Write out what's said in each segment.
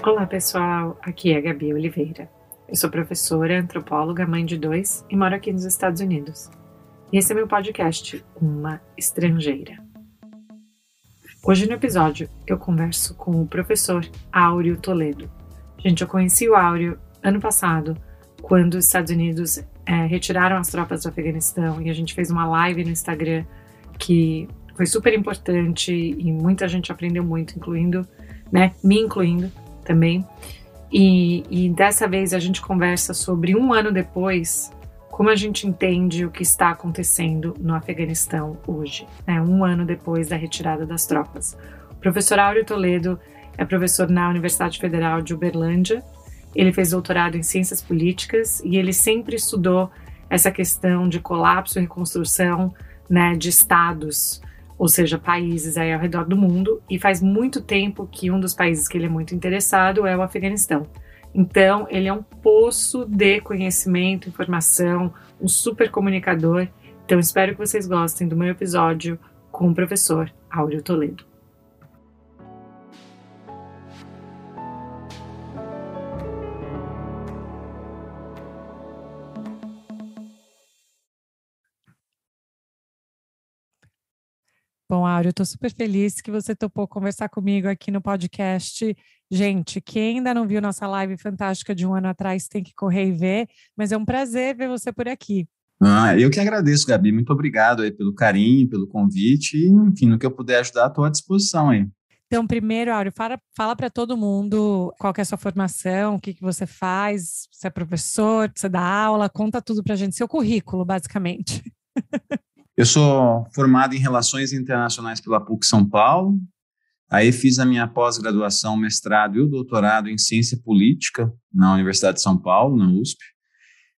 Olá pessoal, aqui é a Gabi Oliveira. Eu sou professora, antropóloga, mãe de 2 e moro aqui nos Estados Unidos. E esse é meu podcast, Uma Estrangeira. Hoje no episódio eu converso com o professor Áureo Toledo. Gente, eu conheci o Áureo ano passado, quando os Estados Unidos retiraram as tropas do Afeganistão, e a gente fez uma live no Instagram que foi super importante e muita gente aprendeu muito, me incluindo também. E dessa vez a gente conversa sobre um ano depois, como a gente entende o que está acontecendo no Afeganistão hoje, um ano depois da retirada das tropas. O professor Áureo Toledo é professor na Universidade Federal de Uberlândia. Ele fez doutorado em Ciências Políticas e ele sempre estudou essa questão de colapso e reconstrução, de estados, ou seja, países aí ao redor do mundo, e faz muito tempo que um dos países que ele é muito interessado é o Afeganistão. Então, ele é um poço de conhecimento, informação, um super comunicador. Então, espero que vocês gostem do meu episódio com o professor Áureo Toledo. Bom, Áureo, eu estou super feliz que você topou conversar comigo aqui no podcast. Gente, quem ainda não viu nossa live fantástica de um ano atrás tem que correr e ver, mas é um prazer ver você por aqui. Eu que agradeço, Gabi. Muito obrigado aí pelo carinho, pelo convite e, enfim, no que eu puder ajudar, estou à disposição aí. Então, primeiro, Áureo, fala para todo mundo qual que é a sua formação, o que você faz, você é professor, você dá aula, conta tudo para a gente, seu currículo, basicamente. Eu sou formado em Relações Internacionais pela PUC São Paulo, aí fiz a minha pós-graduação, mestrado e o doutorado em Ciência Política na Universidade de São Paulo, na USP.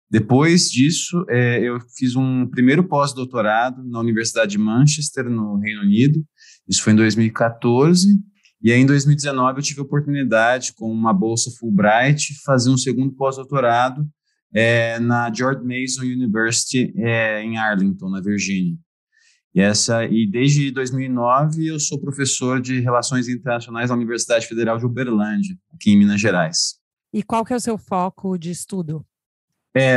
Depois disso, eu fiz um primeiro pós-doutorado na Universidade de Manchester, no Reino Unido. Isso foi em 2014. E aí, em 2019, eu tive a oportunidade, com uma bolsa Fulbright, fazer um segundo pós-doutorado na George Mason University, em Arlington, na Virgínia. E desde 2009, eu sou professor de Relações Internacionais na Universidade Federal de Uberlândia, aqui em Minas Gerais. E qual que é o seu foco de estudo?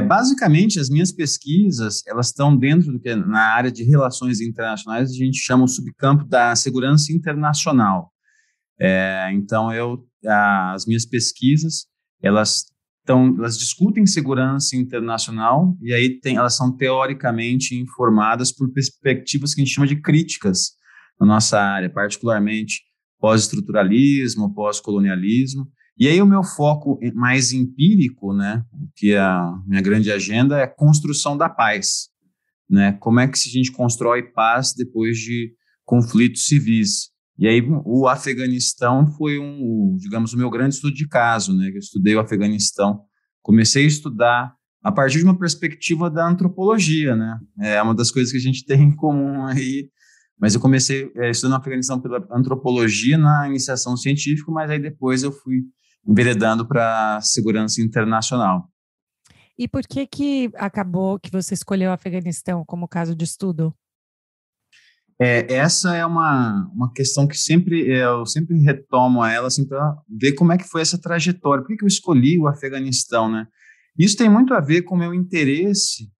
Basicamente, as minhas pesquisas, elas estão dentro do que na área de relações internacionais a gente chama o subcampo da segurança internacional. Então, as minhas pesquisas, elas discutem segurança internacional e aí elas são teoricamente informadas por perspectivas que a gente chama de críticas na nossa área, particularmente pós-estruturalismo, pós-colonialismo. E aí o meu foco mais empírico, que a minha grande agenda é a construção da paz, Como é que a gente constrói paz depois de conflitos civis? E aí o Afeganistão foi o meu grande estudo de caso, Eu estudei o Afeganistão, comecei a estudar a partir de uma perspectiva da antropologia, É uma das coisas que a gente tem em comum aí. Mas eu comecei estudando o Afeganistão pela antropologia na iniciação científica, mas aí depois eu fui enveredando para segurança internacional. E por que acabou que você escolheu o Afeganistão como caso de estudo? Essa é uma questão que eu sempre retomo a ela assim, para ver como é que foi essa trajetória. Por que eu escolhi o Afeganistão, Isso tem muito a ver com o meu interesse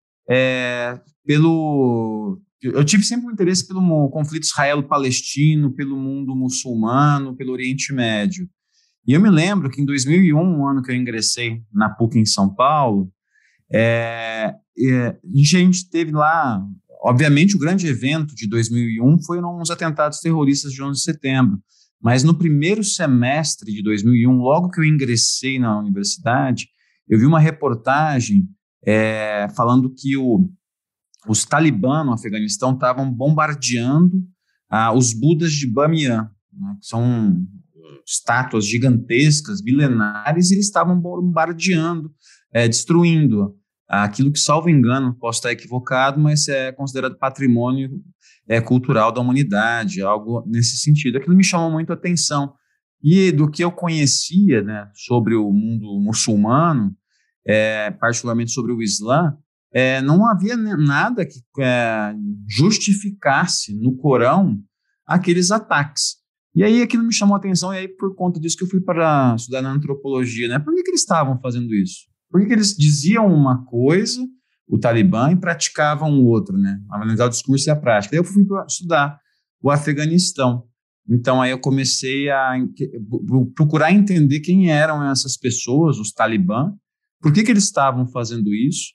Eu tive sempre um interesse pelo conflito israelo-palestino, pelo mundo muçulmano, pelo Oriente Médio. E eu me lembro que em 2001, um ano que eu ingressei na PUC em São Paulo, a gente teve lá, obviamente o grande evento de 2001 foram os atentados terroristas de 11 de setembro, mas no primeiro semestre de 2001, logo que eu ingressei na universidade, eu vi uma reportagem falando que os talibã no Afeganistão estavam bombardeando os Budas de Bamiyan, que são estátuas gigantescas, milenares, e eles estavam bombardeando, destruindo aquilo que, salvo engano, posso estar equivocado, mas é considerado patrimônio cultural da humanidade, algo nesse sentido. Aquilo me chamou muito a atenção. E do que eu conhecia sobre o mundo muçulmano, particularmente sobre o Islã, não havia nada que justificasse no Corão aqueles ataques. E aí aquilo me chamou a atenção, e aí por conta disso que eu fui para estudar na antropologia, né? Por que eles estavam fazendo isso? Por que eles diziam uma coisa, o Talibã, e praticavam outra, né? Analisar o discurso e a prática. Daí eu fui estudar o Afeganistão. Então aí eu comecei a procurar entender quem eram essas pessoas, os Talibã, por que eles estavam fazendo isso.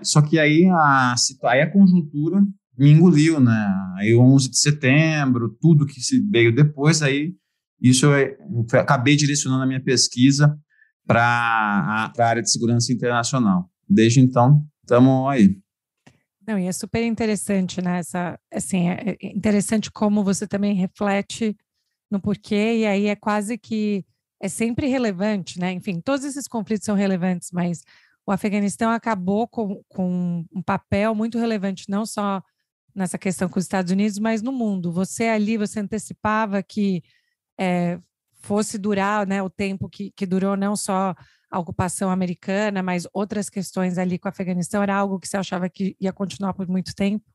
Só que aí a conjuntura me engoliu, né? Aí o 11 de setembro, tudo que se veio depois, aí isso eu acabei direcionando a minha pesquisa para a área de segurança internacional. Desde então, estamos aí. Não, e é super interessante, né? É interessante como você também reflete no porquê, e aí é quase que é sempre relevante, né? Enfim, todos esses conflitos são relevantes, mas o Afeganistão acabou com um papel muito relevante, não só nessa questão com os Estados Unidos, mas no mundo. Você antecipava que fosse durar, né, o tempo que durou, não só a ocupação americana, mas outras questões ali com o Afeganistão, era algo que você achava que ia continuar por muito tempo?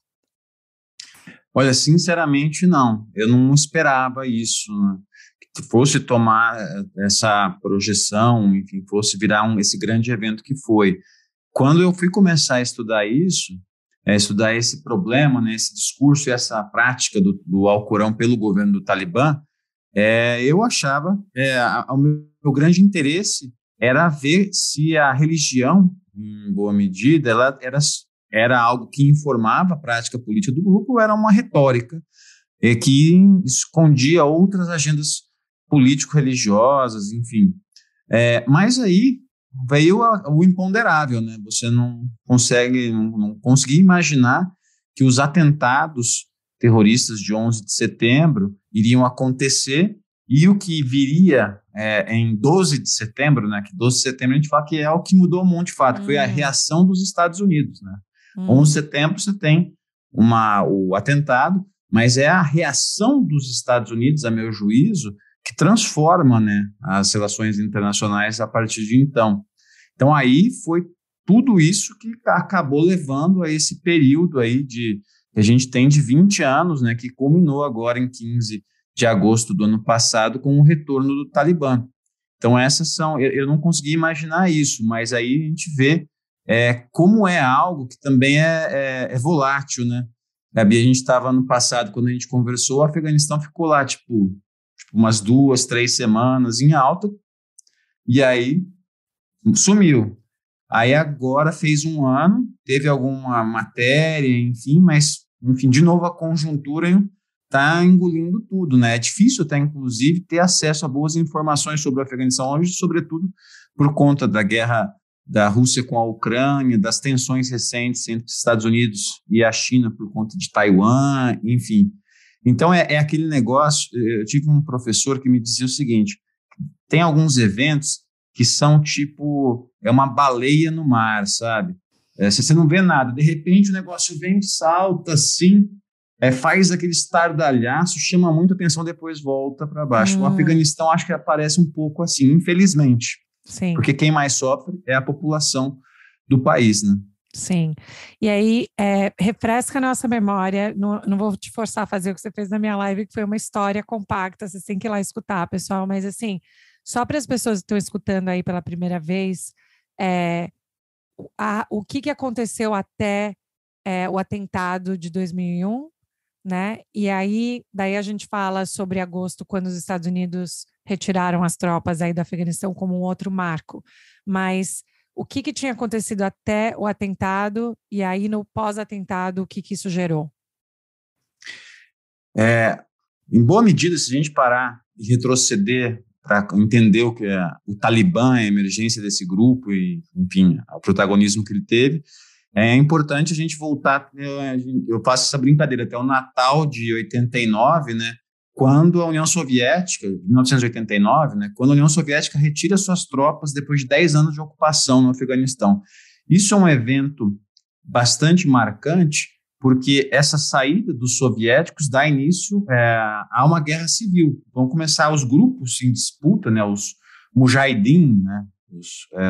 Olha, sinceramente, não. Eu não esperava isso, né? Que fosse tomar essa projeção, enfim, fosse virar esse grande evento que foi. Quando eu fui começar a estudar isso, estudar esse problema, né, esse discurso e essa prática do Alcorão pelo governo do Talibã, eu achava, o meu grande interesse era ver se a religião, em boa medida, ela era algo que informava a prática política do grupo, ou era uma retórica que escondia outras agendas político-religiosas, enfim. Mas aí veio o imponderável, né? Você não conseguia imaginar que os atentados terroristas de 11 de setembro iriam acontecer, e o que viria em 12 de setembro, né? Que 12 de setembro a gente fala que é o que mudou um monte de fato, foi a reação dos Estados Unidos, né? 11 de setembro você tem o atentado, mas é a reação dos Estados Unidos, a meu juízo, que transforma, né, as relações internacionais a partir de então. Então aí foi tudo isso que acabou levando a esse período aí que a gente tem de 20 anos, né, que culminou agora em 15 de agosto do ano passado com o retorno do Talibã. Então eu não consegui imaginar isso, mas aí a gente vê como é algo que também é volátil, né? Gabi, a gente estava no passado, quando a gente conversou, o Afeganistão ficou lá, tipo umas 2, 3 semanas em alta, e aí sumiu. Aí agora fez um ano, teve alguma matéria, enfim, mas, enfim, de novo a conjuntura está engolindo tudo, né? É difícil até, inclusive, ter acesso a boas informações sobre o Afeganistão hoje, sobretudo por conta da guerra da Rússia com a Ucrânia, das tensões recentes entre os Estados Unidos e a China por conta de Taiwan, enfim. Então, é aquele negócio. Eu tive um professor que me dizia o seguinte: tem alguns eventos que são tipo, uma baleia no mar, sabe? Você não vê nada, de repente o negócio vem, salta assim, faz aquele estardalhaço, chama muita atenção, depois volta para baixo. O Afeganistão acho que aparece um pouco assim, infelizmente. Sim. Porque quem mais sofre é a população do país, né? Sim. E aí, refresca a nossa memória. Não vou te forçar a fazer o que você fez na minha live, que foi uma história compacta. Vocês têm que ir lá escutar, pessoal. Mas, assim, só para as pessoas que estão escutando aí pela primeira vez, o que aconteceu até o atentado de 2001, né? E aí, daí a gente fala sobre agosto, quando os Estados Unidos retiraram as tropas aí do Afeganistão como um outro marco. Mas o que tinha acontecido até o atentado, e aí no pós-atentado, o que isso gerou? Em boa medida, se a gente parar e retroceder para entender o que é o Talibã, a emergência desse grupo e, enfim, o protagonismo que ele teve, é importante a gente voltar. Eu faço essa brincadeira até o Natal de 89, né? Quando a União Soviética, 1989, né, quando a União Soviética retira suas tropas depois de 10 anos de ocupação no Afeganistão. Isso é um evento bastante marcante, porque essa saída dos soviéticos dá início a uma guerra civil. Vão começar os grupos em disputa, né, os mujahideen, né,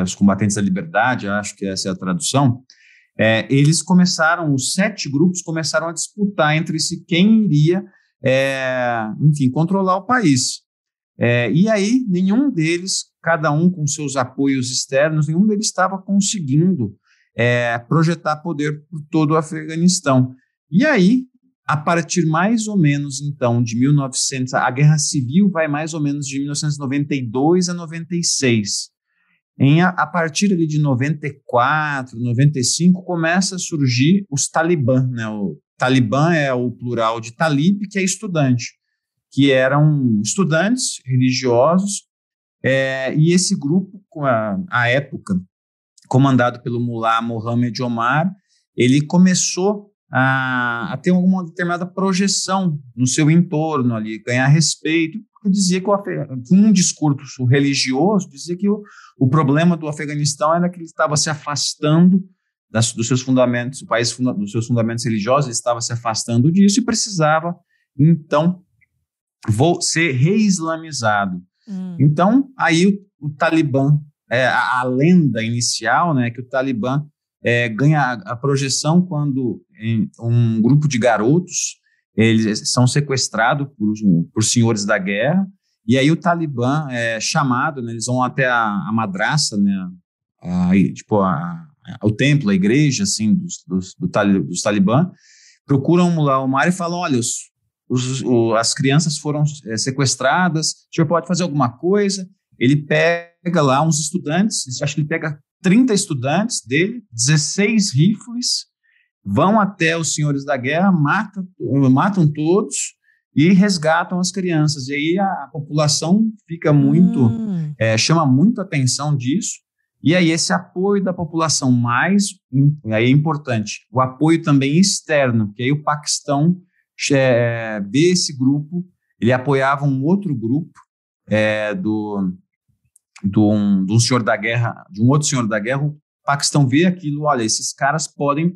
os combatentes da liberdade, acho que essa é a tradução. Eles começaram, os 7 grupos começaram a disputar entre si quem iria enfim, controlar o país. E aí, nenhum deles, cada um com seus apoios externos, nenhum deles estava conseguindo projetar poder por todo o Afeganistão. E aí, a partir mais ou menos, então, de 1900, a Guerra Civil vai mais ou menos de 1992 a 96. A partir ali de 94, 95, começa a surgir os Talibã, né? O Talibã é o plural de talib, que é estudante, que eram estudantes religiosos, e esse grupo, à época, comandado pelo Mullah Mohammed Omar, ele começou a ter uma determinada projeção no seu entorno ali, ganhar respeito, porque dizia que um discurso religioso dizia que o problema do Afeganistão era que ele estava se afastando dos seus fundamentos, o país dos seus fundamentos religiosos, ele estava se afastando disso e precisava, então, ser reislamizado. Então, aí o Talibã, a lenda inicial, né, que o Talibã ganha a projeção quando um grupo de garotos eles são sequestrados por senhores da guerra, e aí o Talibã é chamado, né, eles vão até a madraça, né, o templo, a igreja assim, dos Talibã, procuram o Mullah Omar e falam, olha, as crianças foram sequestradas, o senhor pode fazer alguma coisa? Ele pega lá uns estudantes, acho que ele pega 30 estudantes dele, 16 rifles, vão até os senhores da guerra, matam todos e resgatam as crianças. E aí a população fica chama muito atenção disso, e aí esse apoio da população aí é importante, o apoio também externo, porque aí o Paquistão vê esse grupo, ele apoiava um outro grupo de um senhor da guerra, de um outro senhor da guerra. O Paquistão vê aquilo, olha, esses caras podem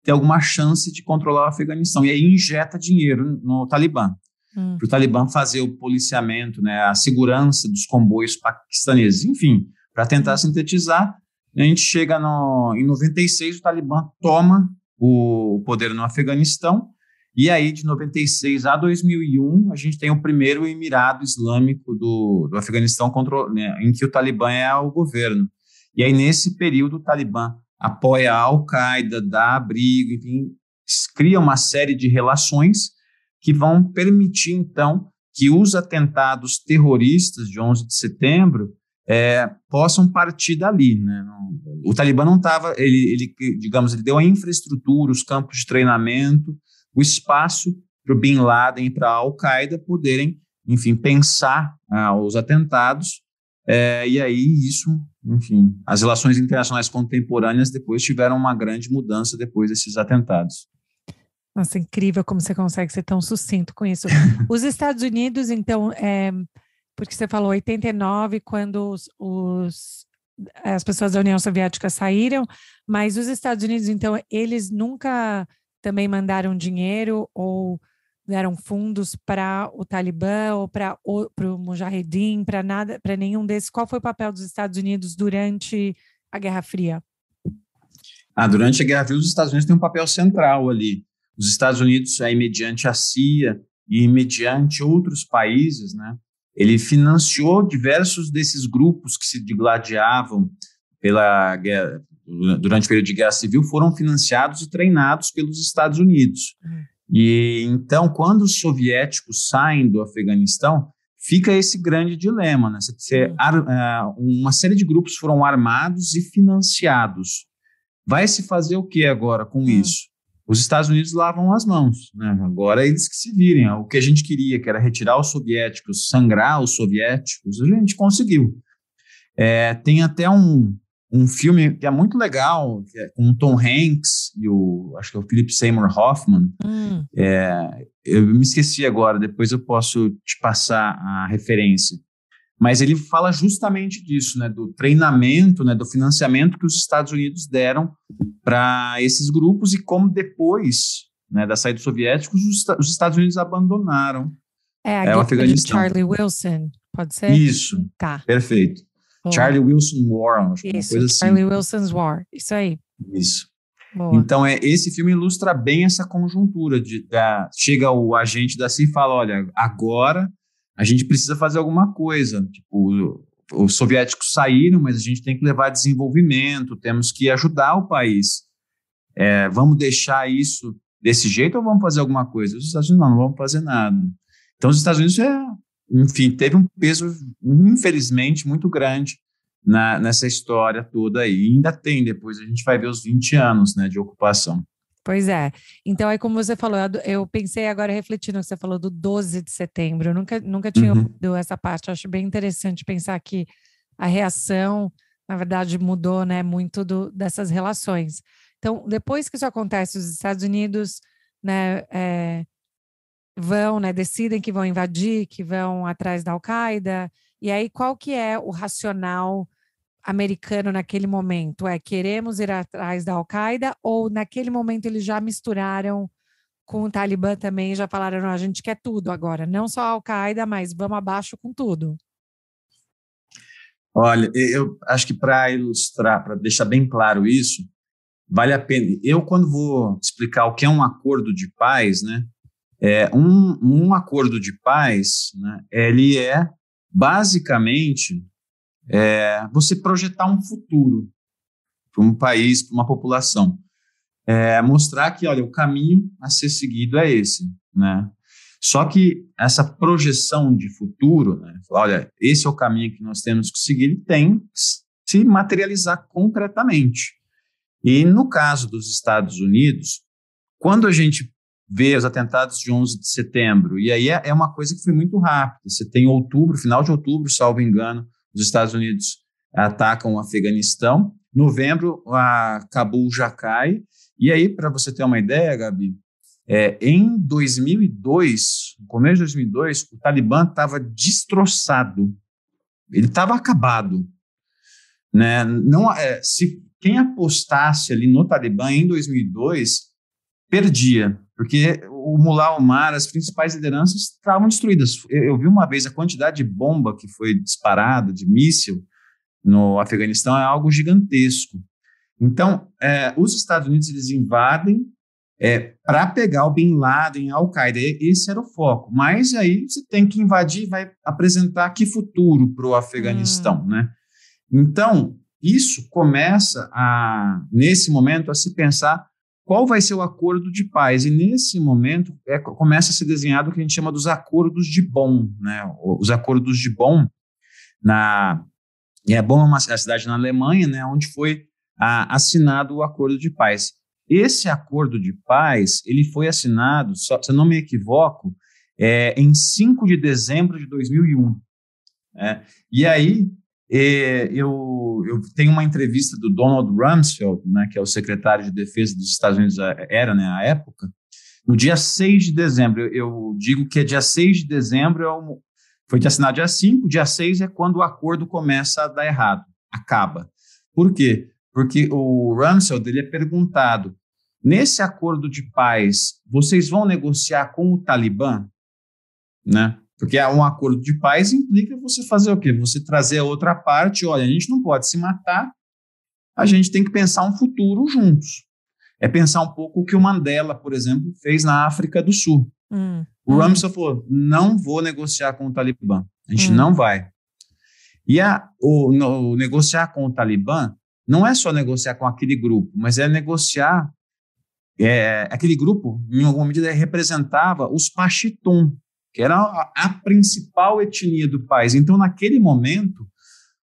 ter alguma chance de controlar o Afeganistão, e aí injeta dinheiro no Talibã, para o Talibã fazer o policiamento, né, a segurança dos comboios paquistaneses, enfim, para tentar sintetizar. A gente chega em 96, o Talibã toma o poder no Afeganistão, e aí de 96 a 2001 a gente tem o primeiro Emirado Islâmico do Afeganistão, né, em que o Talibã é o governo. E aí nesse período o Talibã apoia a Al-Qaeda, dá abrigo, enfim, cria uma série de relações que vão permitir então que os atentados terroristas de 11 de setembro possam partir dali, né? O Talibã não estava, ele deu a infraestrutura, os campos de treinamento, o espaço para o Bin Laden e para a Al-Qaeda poderem, enfim, pensar os atentados, e aí isso, enfim, as relações internacionais contemporâneas depois tiveram uma grande mudança depois desses atentados. Nossa, incrível como você consegue ser tão sucinto com isso. Os Estados Unidos, então, porque você falou 89, quando as pessoas da União Soviética saíram, mas os Estados Unidos, então, eles nunca também mandaram dinheiro ou deram fundos para o Talibã ou para o Mujahedin, para nada, para nenhum desses. Qual foi o papel dos Estados Unidos durante a Guerra Fria? Durante a Guerra Fria, os Estados Unidos têm um papel central ali. Os Estados Unidos, mediante a CIA e mediante outros países, né, ele financiou diversos desses grupos que se digladiavam pela guerra, durante o período de Guerra Civil, foram financiados e treinados pelos Estados Unidos. E então, quando os soviéticos saem do Afeganistão, fica esse grande dilema, né? Uma série de grupos foram armados e financiados. Vai se fazer o que agora com isso? Os Estados Unidos lavam as mãos, né? Agora eles que se virem. O que a gente queria, que era retirar os soviéticos, sangrar os soviéticos, a gente conseguiu. Tem até um filme que é muito legal, que é com o Tom Hanks e acho que é o Philip Seymour Hoffman. Eu me esqueci agora, depois eu posso te passar a referência. Mas ele fala justamente disso, né, do treinamento, né, do financiamento que os Estados Unidos deram para esses grupos e como depois, né, da saída dos soviéticos, os Estados Unidos abandonaram a o guerra Afeganistão. de Charlie Wilson, pode ser? Isso, tá. Perfeito. Charlie Wilson War, acho que uma coisa assim. Charlie Wilson's War, isso aí. Isso. Boa. Então, esse filme ilustra bem essa conjuntura. Chega o agente da CIA e fala, olha, agora a gente precisa fazer alguma coisa. Tipo, os soviéticos saíram, mas a gente tem que levar desenvolvimento, temos que ajudar o país. Vamos deixar isso desse jeito ou vamos fazer alguma coisa? Os Estados Unidos não vamos fazer nada. Então, os Estados Unidos, enfim, teve um peso, infelizmente, muito grande nessa história toda aí. E ainda tem, depois a gente vai ver os 20 anos, né, de ocupação. Pois é. Então, aí como você falou, eu pensei agora refletindo que você falou do 12 de setembro. Eu nunca tinha ouvido essa parte. Eu acho bem interessante pensar que a reação, na verdade, mudou, né, muito dessas relações. Então, depois que isso acontece, os Estados Unidos, né, vão, né, decidem que vão invadir, que vão atrás da Al-Qaeda. E aí, qual que é o racional americano naquele momento? Queremos ir atrás da Al-Qaeda, ou naquele momento eles já misturaram com o Talibã também, já falaram, não, a gente quer tudo agora, não só a Al-Qaeda, mas vamos abaixo com tudo? Olha, eu acho que para ilustrar, para deixar bem claro isso, vale a pena. Eu, quando vou explicar o que é um acordo de paz, né, um acordo de paz, né, ele é basicamente você projetar um futuro para um país, para uma população. Mostrar que, olha, o caminho a ser seguido é esse, né? Só que essa projeção de futuro, né, olha, esse é o caminho que nós temos que seguir, ele tem que se materializar concretamente. E no caso dos Estados Unidos, quando a gente vê os atentados de 11 de setembro, e aí é uma coisa que foi muito rápida. Você tem outubro, final de outubro, salvo engano, os Estados Unidos atacam o Afeganistão. Novembro, a Cabul já cai. E aí, para você ter uma ideia, Gabi, em 2002, no começo de 2002, o Talibã estava destroçado. Ele estava acabado, né? Não, se quem apostasse ali no Talibã em 2002 perdia, porque o Mullah Omar, as principais lideranças estavam destruídas. Eu vi uma vez a quantidade de bomba que foi disparada, de míssil, no Afeganistão, é algo gigantesco. Então, os Estados Unidos, eles invadem para pegar o Bin Laden, a Al-Qaeda. Esse era o foco. Mas aí você tem que invadir e vai apresentar que futuro para o Afeganistão, né? Então, isso começa, nesse momento, a se pensar qual vai ser o acordo de paz. E nesse momento começa a ser desenhado o que a gente chama dos acordos de Bonn, né? Os acordos de Bonn, Bonn é uma cidade na Alemanha, né, onde foi assinado o acordo de paz. Esse acordo de paz, ele foi assinado, se eu não me equivoco, em 5 de dezembro de 2001. E aí, eu tenho uma entrevista do Donald Rumsfeld, né, que é o secretário de defesa dos Estados Unidos, era, né, à época, no dia 6 de dezembro. Eu digo que dia 6 de dezembro foi assinado dia 5, dia 6 é quando o acordo começa a dar errado, acaba. Por quê? Porque o Rumsfeld, ele é perguntado, nesse acordo de paz, vocês vão negociar com o Talibã? Né? Porque um acordo de paz implica você fazer o quê? Você trazer a outra parte, olha, a gente não pode se matar, a gente tem que pensar um futuro juntos. É pensar um pouco o que o Mandela, por exemplo, fez na África do Sul. O Rumsfeld falou, não vou negociar com o Talibã, a gente não vai. E o negociar com o Talibã não é só negociar com aquele grupo, mas é negociar, aquele grupo, em alguma medida, representava os Pashtun, que era a principal etnia do país. Então, naquele momento,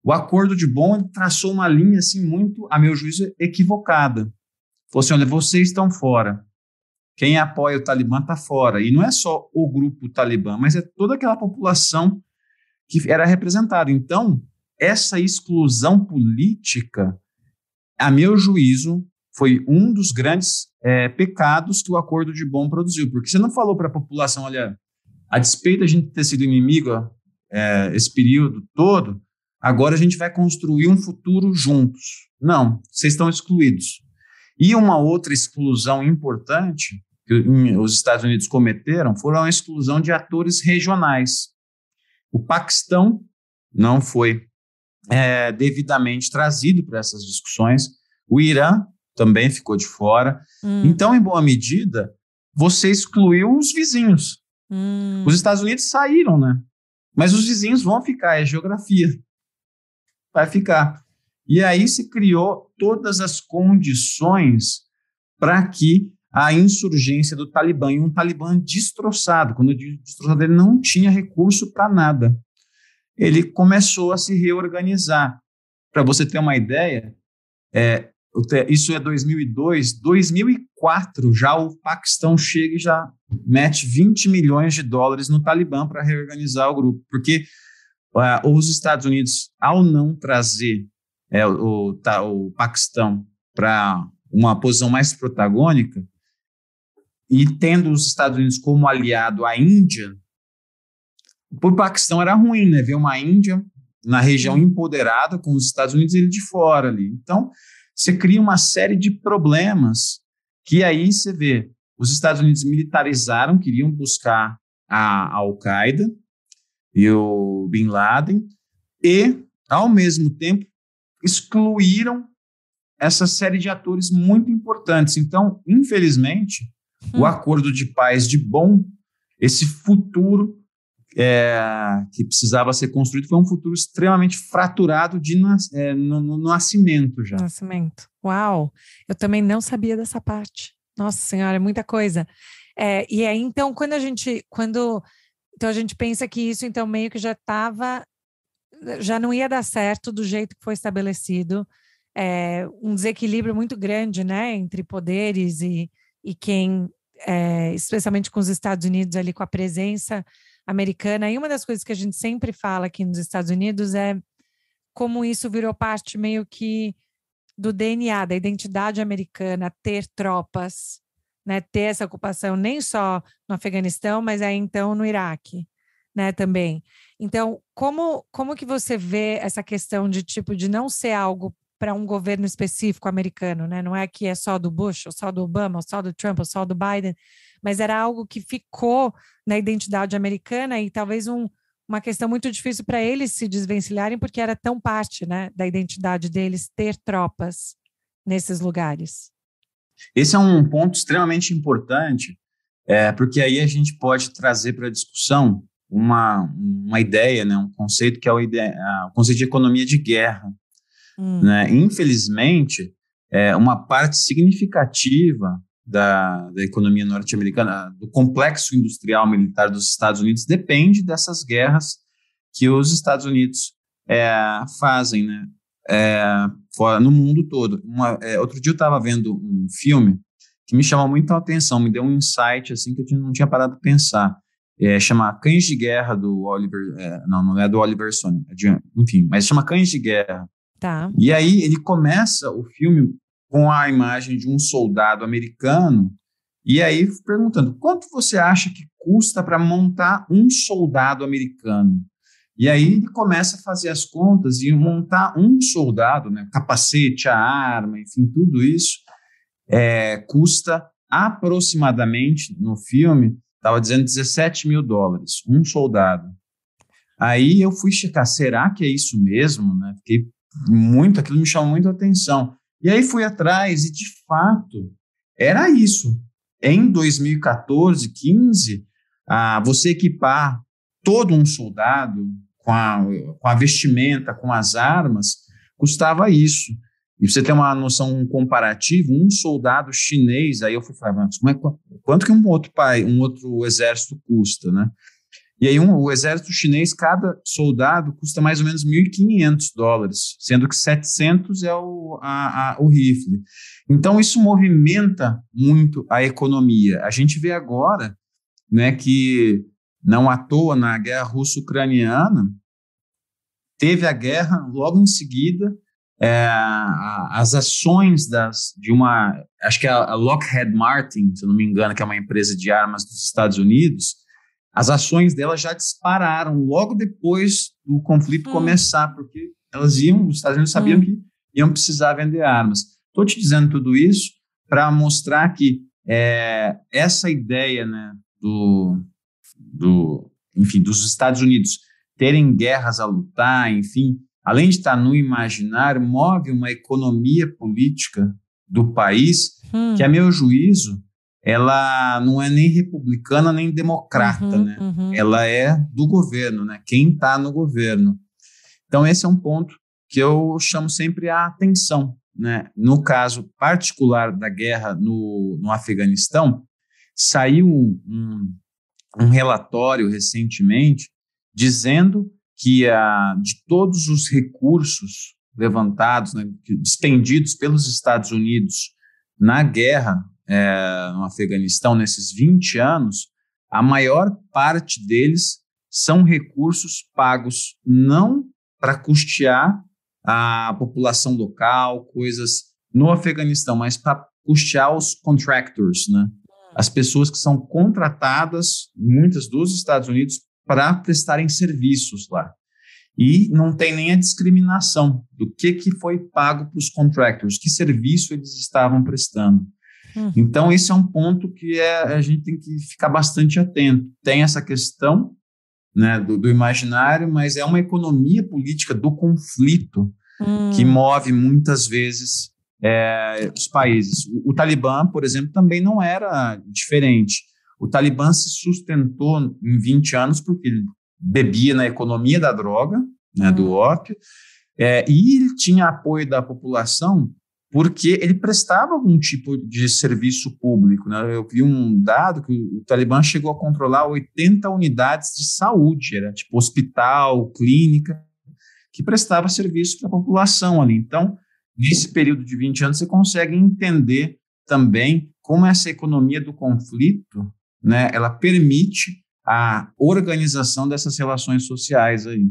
o acordo de Bonn traçou uma linha, assim, muito, a meu juízo, equivocada. Falou assim, olha, vocês estão fora. Quem apoia o Talibã está fora. E não é só o grupo Talibã, mas é toda aquela população que era representada. Então, essa exclusão política, a meu juízo, foi um dos grandes pecados que o acordo de Bonn produziu. Porque você não falou para a população, olha, a despeito de a gente ter sido inimigo esse período todo, agora a gente vai construir um futuro juntos. Não, vocês estão excluídos. E uma outra exclusão importante que os Estados Unidos cometeram foram a exclusão de atores regionais. O Paquistão não foi devidamente trazido para essas discussões. O Irã também ficou de fora. Então, em boa medida, você excluiu os vizinhos. Os Estados Unidos saíram, né? Mas os vizinhos vão ficar, é geografia. Vai ficar. E aí se criou todas as condições para que a insurgência do Talibã, e um Talibã destroçado, quando eu digo destroçado, ele não tinha recurso para nada. Ele começou a se reorganizar. Para você ter uma ideia, isso é 2002, 2004 já o Paquistão chega e já mete 20 milhões de dólares no Talibã para reorganizar o grupo, porque os Estados Unidos, ao não trazer o Paquistão para uma posição mais protagônica, e tendo os Estados Unidos como aliado à Índia, para o Paquistão era ruim, né? Ver uma Índia na região empoderada com os Estados Unidos e ele de fora ali. Então, você cria uma série de problemas que aí você vê, os Estados Unidos militarizaram, queriam buscar a Al-Qaeda e o Bin Laden e, ao mesmo tempo, excluíram essa série de atores muito importantes. Então, infelizmente, o acordo de paz de Bonn, esse futuro que precisava ser construído, foi um futuro extremamente fraturado no nascimento já. Nascimento. Uau! Eu também não sabia dessa parte. Nossa Senhora, é muita coisa. E aí, então, quando a gente pensa que isso, então, meio que já não ia dar certo do jeito que foi estabelecido, um desequilíbrio muito grande, né, entre poderes e quem, especialmente com os Estados Unidos ali, com a presença americana. E uma das coisas que a gente sempre fala aqui nos Estados Unidos é como isso virou parte meio que do DNA, da identidade americana, ter tropas, né, ter essa ocupação nem só no Afeganistão, mas aí então no Iraque, né, também. Então, como que você vê essa questão de não ser algo para um governo específico americano, né? Não é que é só do Bush, ou só do Obama, ou só do Trump, ou só do Biden, mas era algo que ficou na identidade americana e talvez uma questão muito difícil para eles se desvencilharem, porque era tão parte, né, da identidade deles ter tropas nesses lugares. Esse é um ponto extremamente importante, porque aí a gente pode trazer para a discussão uma ideia, né, um conceito que é o conceito de economia de guerra. Né? Infelizmente, uma parte significativa da economia norte-americana, do complexo industrial militar dos Estados Unidos, depende dessas guerras que os Estados Unidos fazem, né? No mundo todo. Outro dia eu estava vendo um filme que me chamou muito a atenção, me deu um insight assim, que eu não tinha parado de pensar. Chama Cães de Guerra, do Oliver... não é do Oliver Stone, enfim, mas chama Cães de Guerra. Tá. E aí ele começa o filme com a imagem de um soldado americano, e aí perguntando, quanto você acha que custa para montar um soldado americano? E aí ele começa a fazer as contas e montar um soldado, né, capacete, a arma, enfim, tudo isso, custa aproximadamente, no filme, estava dizendo $17 mil, um soldado. Aí eu fui checar, será que é isso mesmo? Né? Aquilo me chamou muito a atenção. E aí fui atrás e, de fato, era isso. Em 2014, 15, você equipar todo um soldado com a vestimenta, com as armas, custava isso. E pra você ter uma noção comparativa, um soldado chinês, aí eu fui falar, mas quanto que um outro exército custa, né? E aí o exército chinês, cada soldado custa mais ou menos $1.500, sendo que 700 é o rifle. Então isso movimenta muito a economia. A gente vê agora, né, que não à toa na guerra russo-ucraniana, teve a guerra logo em seguida, as ações acho que é a Lockheed Martin, se eu não me engano, que é uma empresa de armas dos Estados Unidos, as ações dela já dispararam logo depois do conflito começar, porque os Estados Unidos sabiam que iam precisar vender armas. Estou te dizendo tudo isso para mostrar que essa ideia, né, enfim, dos Estados Unidos terem guerras a lutar, enfim, além de estar no imaginário, move uma economia política do país, que, a meu juízo, ela não é nem republicana nem democrata, né? Ela é do governo, né? Quem está no governo. Então, esse é um ponto que eu chamo sempre a atenção, né? No caso particular da guerra no Afeganistão, saiu um relatório recentemente dizendo que de todos os recursos levantados, né, despendidos pelos Estados Unidos na guerra no Afeganistão, nesses 20 anos, a maior parte deles são recursos pagos não para custear a população local, coisas no Afeganistão, mas para custear os contractors, né? As pessoas que são contratadas, muitas dos Estados Unidos, para prestarem serviços lá. E não tem nem a discriminação do que foi pago para os contractors, que serviço eles estavam prestando. Então, esse é um ponto que a gente tem que ficar bastante atento. Tem essa questão, né, do imaginário, mas é uma economia política do conflito que move muitas vezes os países. O Talibã, por exemplo, também não era diferente. O Talibã se sustentou em 20 anos porque ele bebia na economia da droga, né, do ópio, e ele tinha apoio da população porque ele prestava algum tipo de serviço público, né? Eu vi um dado que o Talibã chegou a controlar 80 unidades de saúde, era tipo hospital, clínica, que prestava serviço para a população ali. Então, nesse período de 20 anos, você consegue entender também como essa economia do conflito, né, ela permite a organização dessas relações sociais aí.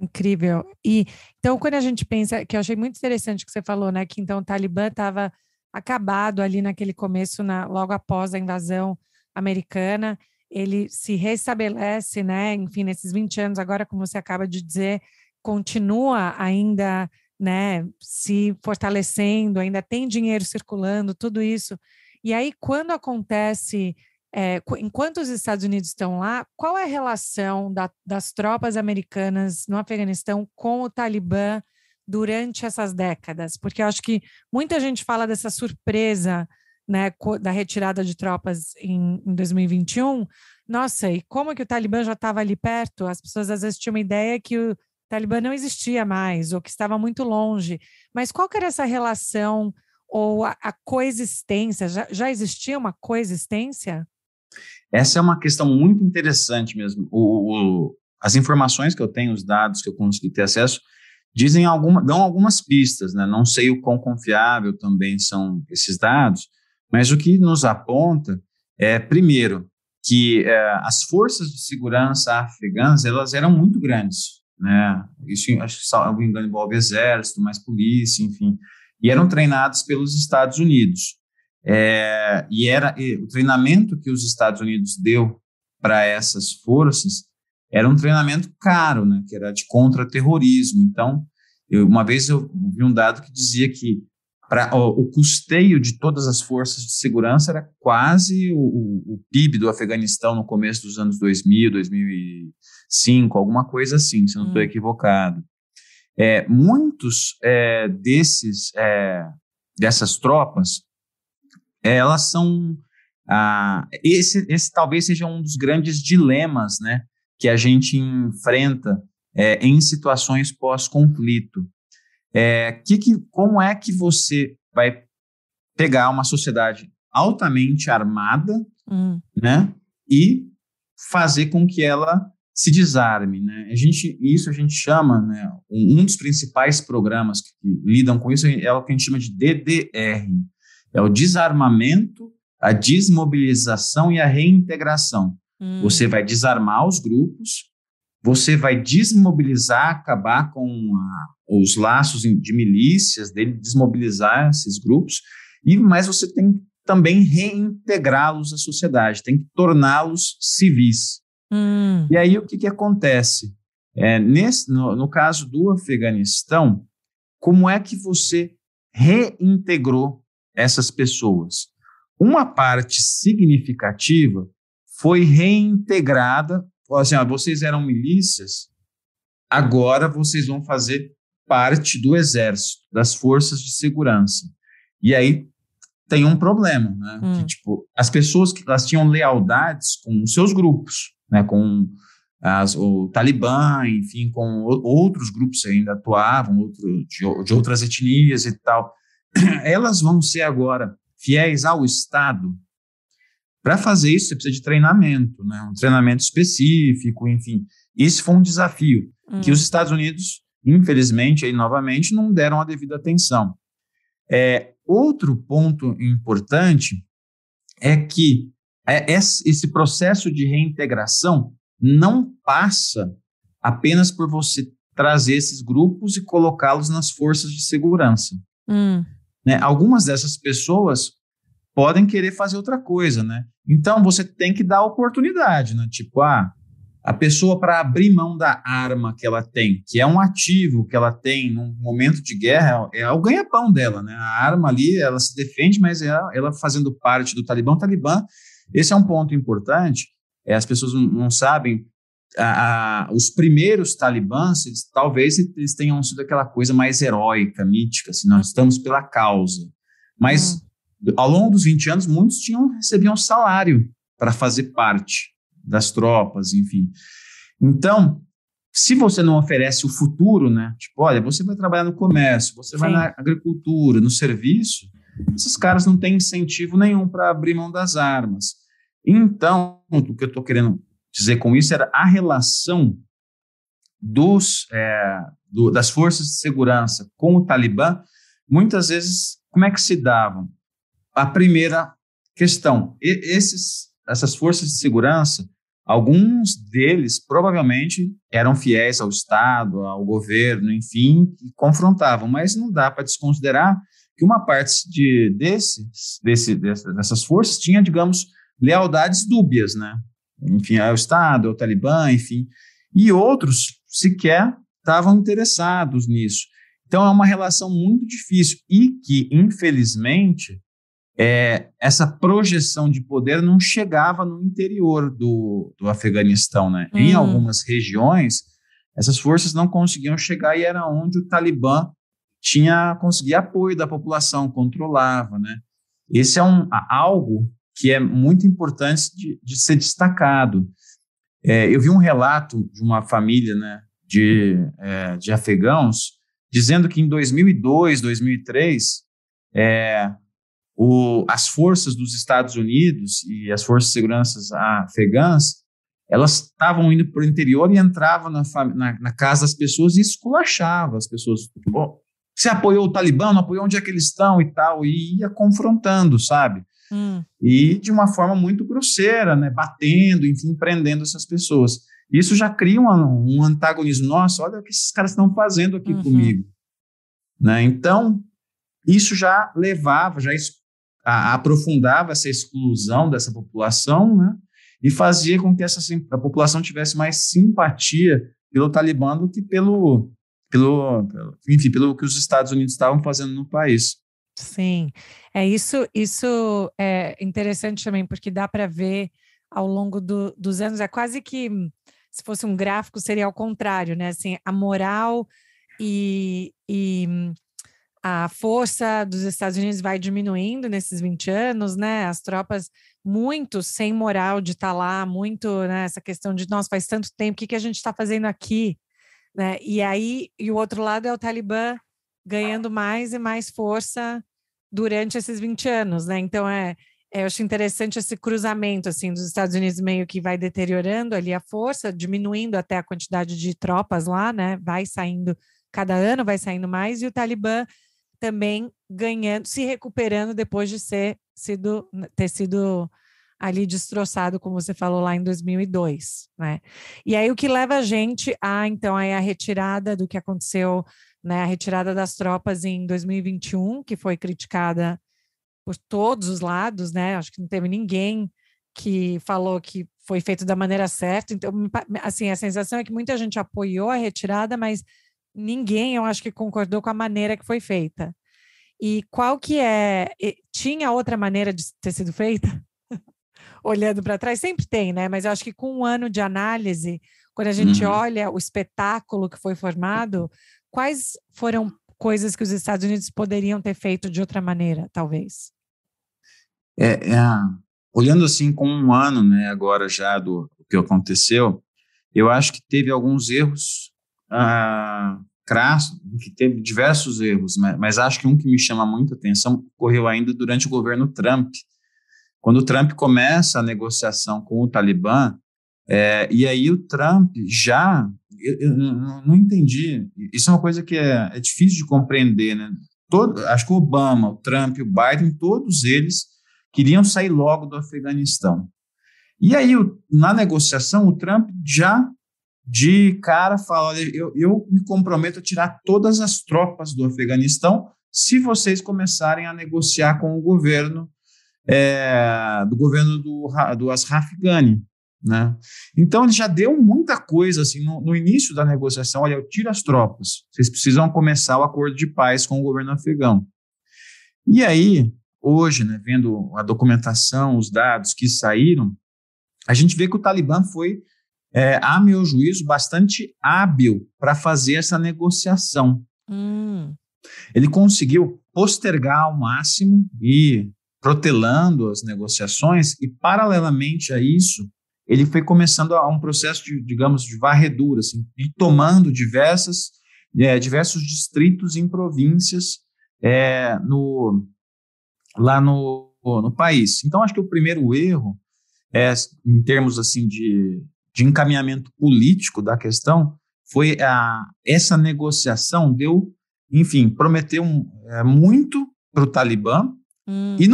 Incrível. E então, quando a gente pensa, que eu achei muito interessante que você falou, né, que então o Talibã estava acabado ali naquele começo, logo após a invasão americana, ele se restabelece, né, enfim, nesses 20 anos, agora, como você acaba de dizer, continua ainda, né, se fortalecendo, ainda tem dinheiro circulando, tudo isso. E aí, quando acontece, enquanto os Estados Unidos estão lá, qual é a relação das tropas americanas no Afeganistão com o Talibã durante essas décadas? Porque eu acho que muita gente fala dessa surpresa, né, da retirada de tropas em 2021. Nossa, e como que o Talibã já estava ali perto? As pessoas às vezes tinham uma ideia que o Talibã não existia mais, ou que estava muito longe. Mas qual que era essa relação ou a coexistência? Já existia uma coexistência? Essa é uma questão muito interessante mesmo. As informações que eu tenho, os dados que eu consegui ter acesso, dão algumas pistas, né? Não sei o quão confiável também são esses dados, mas o que nos aponta primeiro, que as forças de segurança afegãs, elas eram muito grandes, né? Isso, acho que, se não me engano, envolve exército, mais polícia, enfim, e eram treinados pelos Estados Unidos. E o treinamento que os Estados Unidos deu para essas forças era um treinamento caro, né, que era de contra-terrorismo. Então, uma vez eu vi um dado que dizia que o custeio de todas as forças de segurança era quase o PIB do Afeganistão no começo dos anos 2000, 2005, alguma coisa assim, se eu não estou equivocado. Muitos dessas tropas, elas são... esse talvez seja um dos grandes dilemas, né, que a gente enfrenta em situações pós-conflito. Como é que você vai pegar uma sociedade altamente armada, né, e fazer com que ela se desarme, né? Isso a gente chama, né, um dos principais programas que lidam com isso é o que a gente chama de DDR. É o desarmamento, a desmobilização e a reintegração. Você vai desarmar os grupos, você vai desmobilizar, acabar com os laços de milícias dele, desmobilizar esses grupos, mas você tem que também reintegrá-los à sociedade, tem que torná-los civis. E aí o que acontece? No caso do Afeganistão, como é que você reintegrou essas pessoas? Uma parte significativa foi reintegrada, assim, vocês eram milícias, agora vocês vão fazer parte do exército, das forças de segurança. E aí tem um problema, né? Que, tipo, as pessoas que elas tinham lealdades com os seus grupos, né? Com o Talibã, enfim, com outros grupos que ainda atuavam, de outras etnias e tal. Elas vão ser agora fiéis ao Estado. Para fazer isso, você precisa de treinamento, né? Um treinamento específico, enfim. Isso foi um desafio que os Estados Unidos, infelizmente, aí novamente, não deram a devida atenção. Outro ponto importante é que esse processo de reintegração não passa apenas por você trazer esses grupos e colocá-los nas forças de segurança. Né? Algumas dessas pessoas podem querer fazer outra coisa, né? Então, você tem que dar oportunidade, né? Tipo, a pessoa para abrir mão da arma que ela tem, que é um ativo que ela tem num momento de guerra, é o ganha-pão dela, né? A arma ali, ela se defende, mas ela fazendo parte do Talibã. Esse é um ponto importante, as pessoas não sabem, os primeiros talibãs, talvez eles tenham sido aquela coisa mais heróica, mítica, assim, nós estamos pela causa, mas ao longo dos 20 anos, muitos recebiam salário para fazer parte das tropas, enfim. Então, se você não oferece o futuro, né? Tipo, olha, você vai trabalhar no comércio, você vai na agricultura, no serviço, esses caras não têm incentivo nenhum para abrir mão das armas. Então, o que eu estou querendo dizer com isso era a relação das forças de segurança com o Talibã, muitas vezes, como é que se davam? A primeira questão, essas forças de segurança, alguns deles provavelmente eram fiéis ao Estado, ao governo, enfim, e confrontavam, mas não dá para desconsiderar que uma parte dessas forças tinha, digamos, lealdades dúbias, né? Enfim, ao Estado, ao Talibã, enfim, e outros sequer estavam interessados nisso. Então, é uma relação muito difícil e que, infelizmente, essa projeção de poder não chegava no interior do Afeganistão, né? Em algumas regiões, essas forças não conseguiam chegar e era onde o Talibã conseguia apoio da população, controlava, né? Esse é algo que é muito importante de ser destacado. Eu vi um relato de uma família, né, de afegãos dizendo que em 2002, 2003, as forças dos Estados Unidos e as forças de segurança afegãs, elas estavam indo para o interior e entravam na casa das pessoas e esculachavam as pessoas. Você apoiou o Talibã, não apoiou, onde é que eles estão e tal, e ia confrontando, sabe? E de uma forma muito grosseira, né? Batendo, enfim, prendendo essas pessoas. Isso já cria um antagonismo. Nossa, olha o que esses caras estão fazendo aqui comigo. Né? Então, isso já levava, aprofundava essa exclusão dessa população, né? E fazia com que a população tivesse mais simpatia pelo Talibã do que pelo que os Estados Unidos estavam fazendo no país. Sim, isso é interessante também, porque dá para ver ao longo dos anos, é quase que, se fosse um gráfico, seria ao contrário, né? Assim, a moral e a força dos Estados Unidos vai diminuindo nesses 20 anos, né? As tropas, muito sem moral de estar lá, muito, né, essa questão de, nossa, faz tanto tempo, o que a gente está fazendo aqui? Né? E o outro lado é o Talibã ganhando mais e mais força durante esses 20 anos, né? Então, eu acho interessante esse cruzamento, assim, dos Estados Unidos meio que vai deteriorando ali a força, diminuindo até a quantidade de tropas lá, né? Vai saindo, cada ano vai saindo mais, e o Talibã também ganhando, se recuperando depois de ter sido ali destroçado, como você falou lá em 2002, né? E aí o que leva a gente então, a retirada do que aconteceu, né? A retirada das tropas em 2021, que foi criticada por todos os lados, né? Acho que não teve ninguém que falou que foi feito da maneira certa. Então, assim, a sensação é que muita gente apoiou a retirada, mas ninguém, eu acho que concordou com a maneira que foi feita. E qual que tinha outra maneira de ter sido feita? Olhando para trás, sempre tem, né? Mas eu acho que com um ano de análise, quando a gente olha o espetáculo que foi formado, quais coisas que os Estados Unidos poderiam ter feito de outra maneira, talvez? Olhando assim com um ano, né, agora já do que aconteceu, eu acho que teve alguns erros crassos, que teve diversos erros, mas acho que um que me chama muita atenção ocorreu ainda durante o governo Trump. Quando o Trump começa a negociação com o Talibã, e aí o Trump já... Eu não entendi. Isso é uma coisa que é difícil de compreender, né? Acho que o Obama, o Trump, o Biden, todos eles queriam sair logo do Afeganistão. E aí, na negociação, o Trump já de cara fala: olha, eu me comprometo a tirar todas as tropas do Afeganistão se vocês começarem a negociar com o governo do Ashraf Ghani, né? Então ele já deu muita coisa assim no início da negociação. Olha, eu tiro as tropas, vocês precisam começar o acordo de paz com o governo afegão. E aí, hoje, né, vendo a documentação, os dados que saíram, a gente vê que o Talibã foi, a meu juízo, bastante hábil para fazer essa negociação. Ele conseguiu postergar ao máximo e protelando as negociações, e paralelamente a isso, ele foi começando um processo de, digamos, de varredura, assim, e tomando diversos distritos em províncias lá no país. Então, acho que o primeiro erro, em termos assim, de encaminhamento político da questão, foi essa negociação prometeu muito para o Talibã e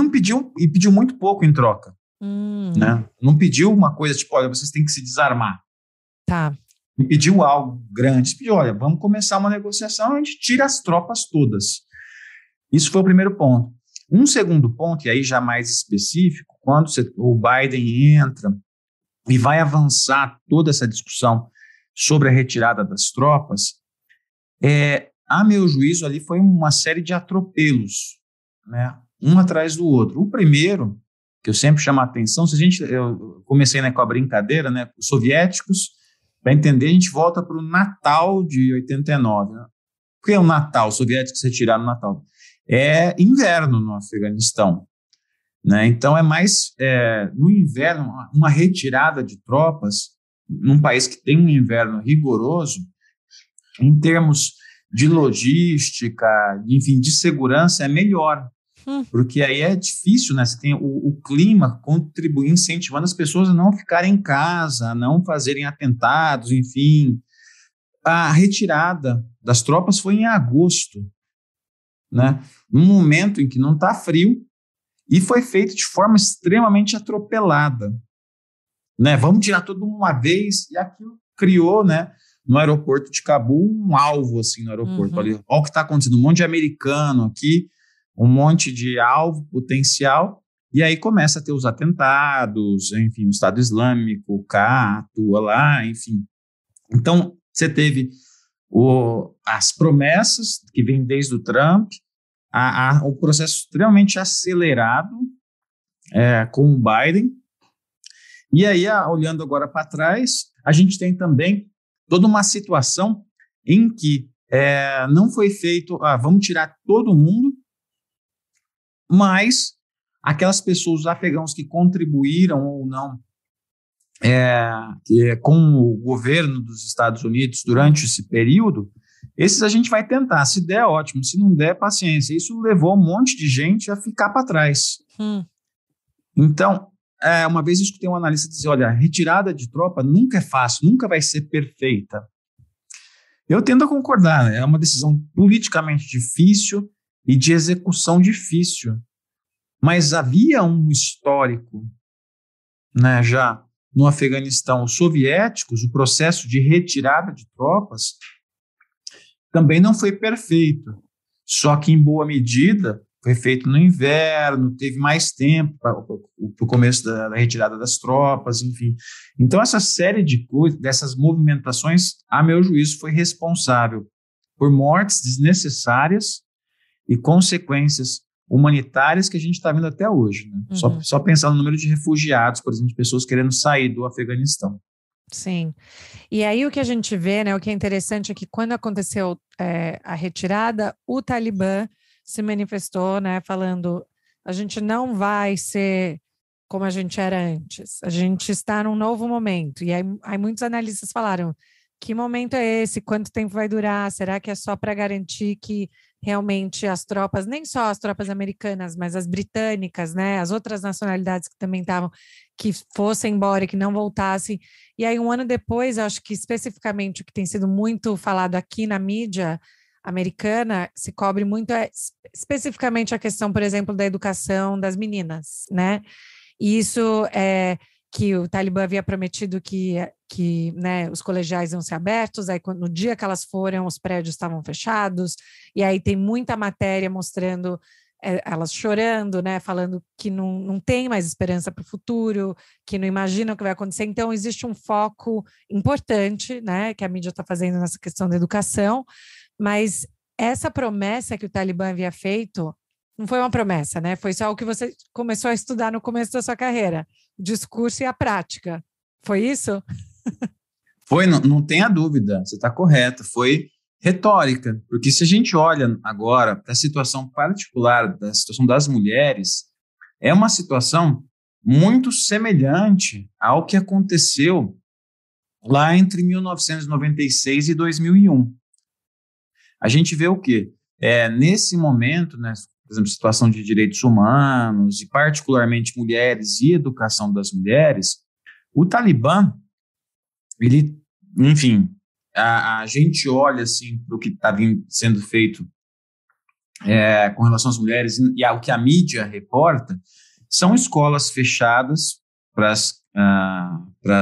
pediu muito pouco em troca. Né? Não pediu uma coisa tipo: olha, vocês têm que se desarmar. Tá. Não pediu algo grande. Pediu: olha, vamos começar uma negociação, a gente tira as tropas todas. Isso foi o primeiro ponto. Um segundo ponto, e aí já mais específico, quando o Biden entra e vai avançar toda essa discussão sobre a retirada das tropas, a meu juízo, ali foi uma série de atropelos, né? Um atrás do outro. O primeiro, que eu sempre chamo a atenção, eu comecei, né, com a brincadeira, né, os soviéticos, para entender, a gente volta para o Natal de 89. Né? Por que o Natal? Os soviéticos retiraram o Natal. É inverno no Afeganistão, né? Então é mais no inverno, uma retirada de tropas num país que tem um inverno rigoroso, em termos de logística, enfim, de segurança, é melhor. Porque aí é difícil, né? Você tem o clima incentivando as pessoas a não ficarem em casa, a não fazerem atentados, enfim. A retirada das tropas foi em agosto, né? Num momento em que não está frio, e foi feito de forma extremamente atropelada, né? Vamos tirar tudo uma vez, e aquilo criou, né, no aeroporto de Cabul, um alvo assim no aeroporto. Ali, olha o que está acontecendo, um monte de americano aqui, um monte de alvo potencial, e aí começa a ter os atentados, enfim, o Estado Islâmico, o CA atua lá, enfim. Então, você teve as promessas que vêm desde o Trump, o processo extremamente acelerado com o Biden, e aí, olhando agora para trás, a gente tem também toda uma situação em que não foi feito, vamos tirar todo mundo, mas aquelas pessoas, os afegãos que contribuíram ou não com o governo dos Estados Unidos durante esse período, esses a gente vai tentar. Se der, ótimo. Se não der, paciência. Isso levou um monte de gente a ficar para trás. Então, uma vez eu escutei um analista dizer: olha, a retirada de tropa nunca é fácil, nunca vai ser perfeita. Eu tendo a concordar, é uma decisão politicamente difícil e de execução difícil. Mas havia um histórico, né, já no Afeganistão, os soviéticos, o processo de retirada de tropas também não foi perfeito. Só que, em boa medida, foi feito no inverno, teve mais tempo para o começo da retirada das tropas, enfim. Então, essa série de coisas, dessas movimentações, a meu juízo, foi responsável por mortes desnecessárias e consequências humanitárias que a gente está vendo até hoje. Né? Só pensar no número de refugiados, por exemplo, de pessoas querendo sair do Afeganistão. Sim. E aí o que a gente vê, né, o que é interessante é que quando aconteceu a retirada, o Talibã se manifestou, né, falando: a gente não vai ser como a gente era antes, a gente está num novo momento. E aí muitos analistas falaram: que momento é esse? Quanto tempo vai durar? Será que é só para garantir que realmente as tropas, nem só as tropas americanas, mas as britânicas, né, as outras nacionalidades que também estavam, que fossem embora e que não voltassem? E aí, um ano depois, acho que especificamente o que tem sido muito falado aqui na mídia americana, se cobre muito especificamente a questão, por exemplo, da educação das meninas, né? E isso é que o Talibã havia prometido que né, os colegiais iam ser abertos, aí no dia que elas foram, os prédios estavam fechados, e aí tem muita matéria mostrando elas chorando, né, falando que não tem mais esperança para o futuro, que não imaginam o que vai acontecer. Então, existe um foco importante, né, que a mídia está fazendo nessa questão da educação, mas essa promessa que o Talibã havia feito não foi uma promessa, né? Foi só o que você começou a estudar no começo da sua carreira, o discurso e a prática. Foi isso? Foi, não tenha dúvida, você está correta, foi retórica, porque se a gente olha agora para a situação particular da situação das mulheres, é uma situação muito semelhante ao que aconteceu lá entre 1996 e 2001. A gente vê o quê? Nesse momento, né, por exemplo, situação de direitos humanos, e particularmente mulheres e educação das mulheres, o Talibã, ele, enfim, a gente olha assim para o que está sendo feito com relação às mulheres e ao que a mídia reporta, são escolas fechadas para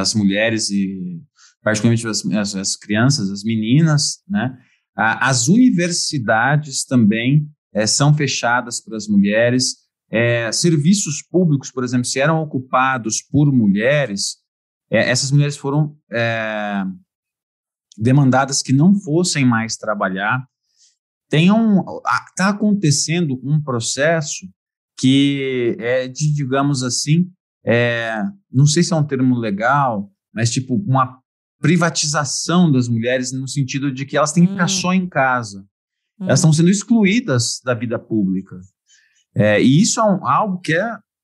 as mulheres e particularmente as crianças, as meninas, né? As universidades também são fechadas para as mulheres. Serviços públicos, por exemplo, se eram ocupados por mulheres, essas mulheres foram demandadas que não fossem mais trabalhar. Está acontecendo um processo que é de, digamos assim, não sei se é um termo legal, mas tipo uma privatização das mulheres no sentido de que elas têm que ficar só em casa. Elas estão sendo excluídas da vida pública. E isso é algo que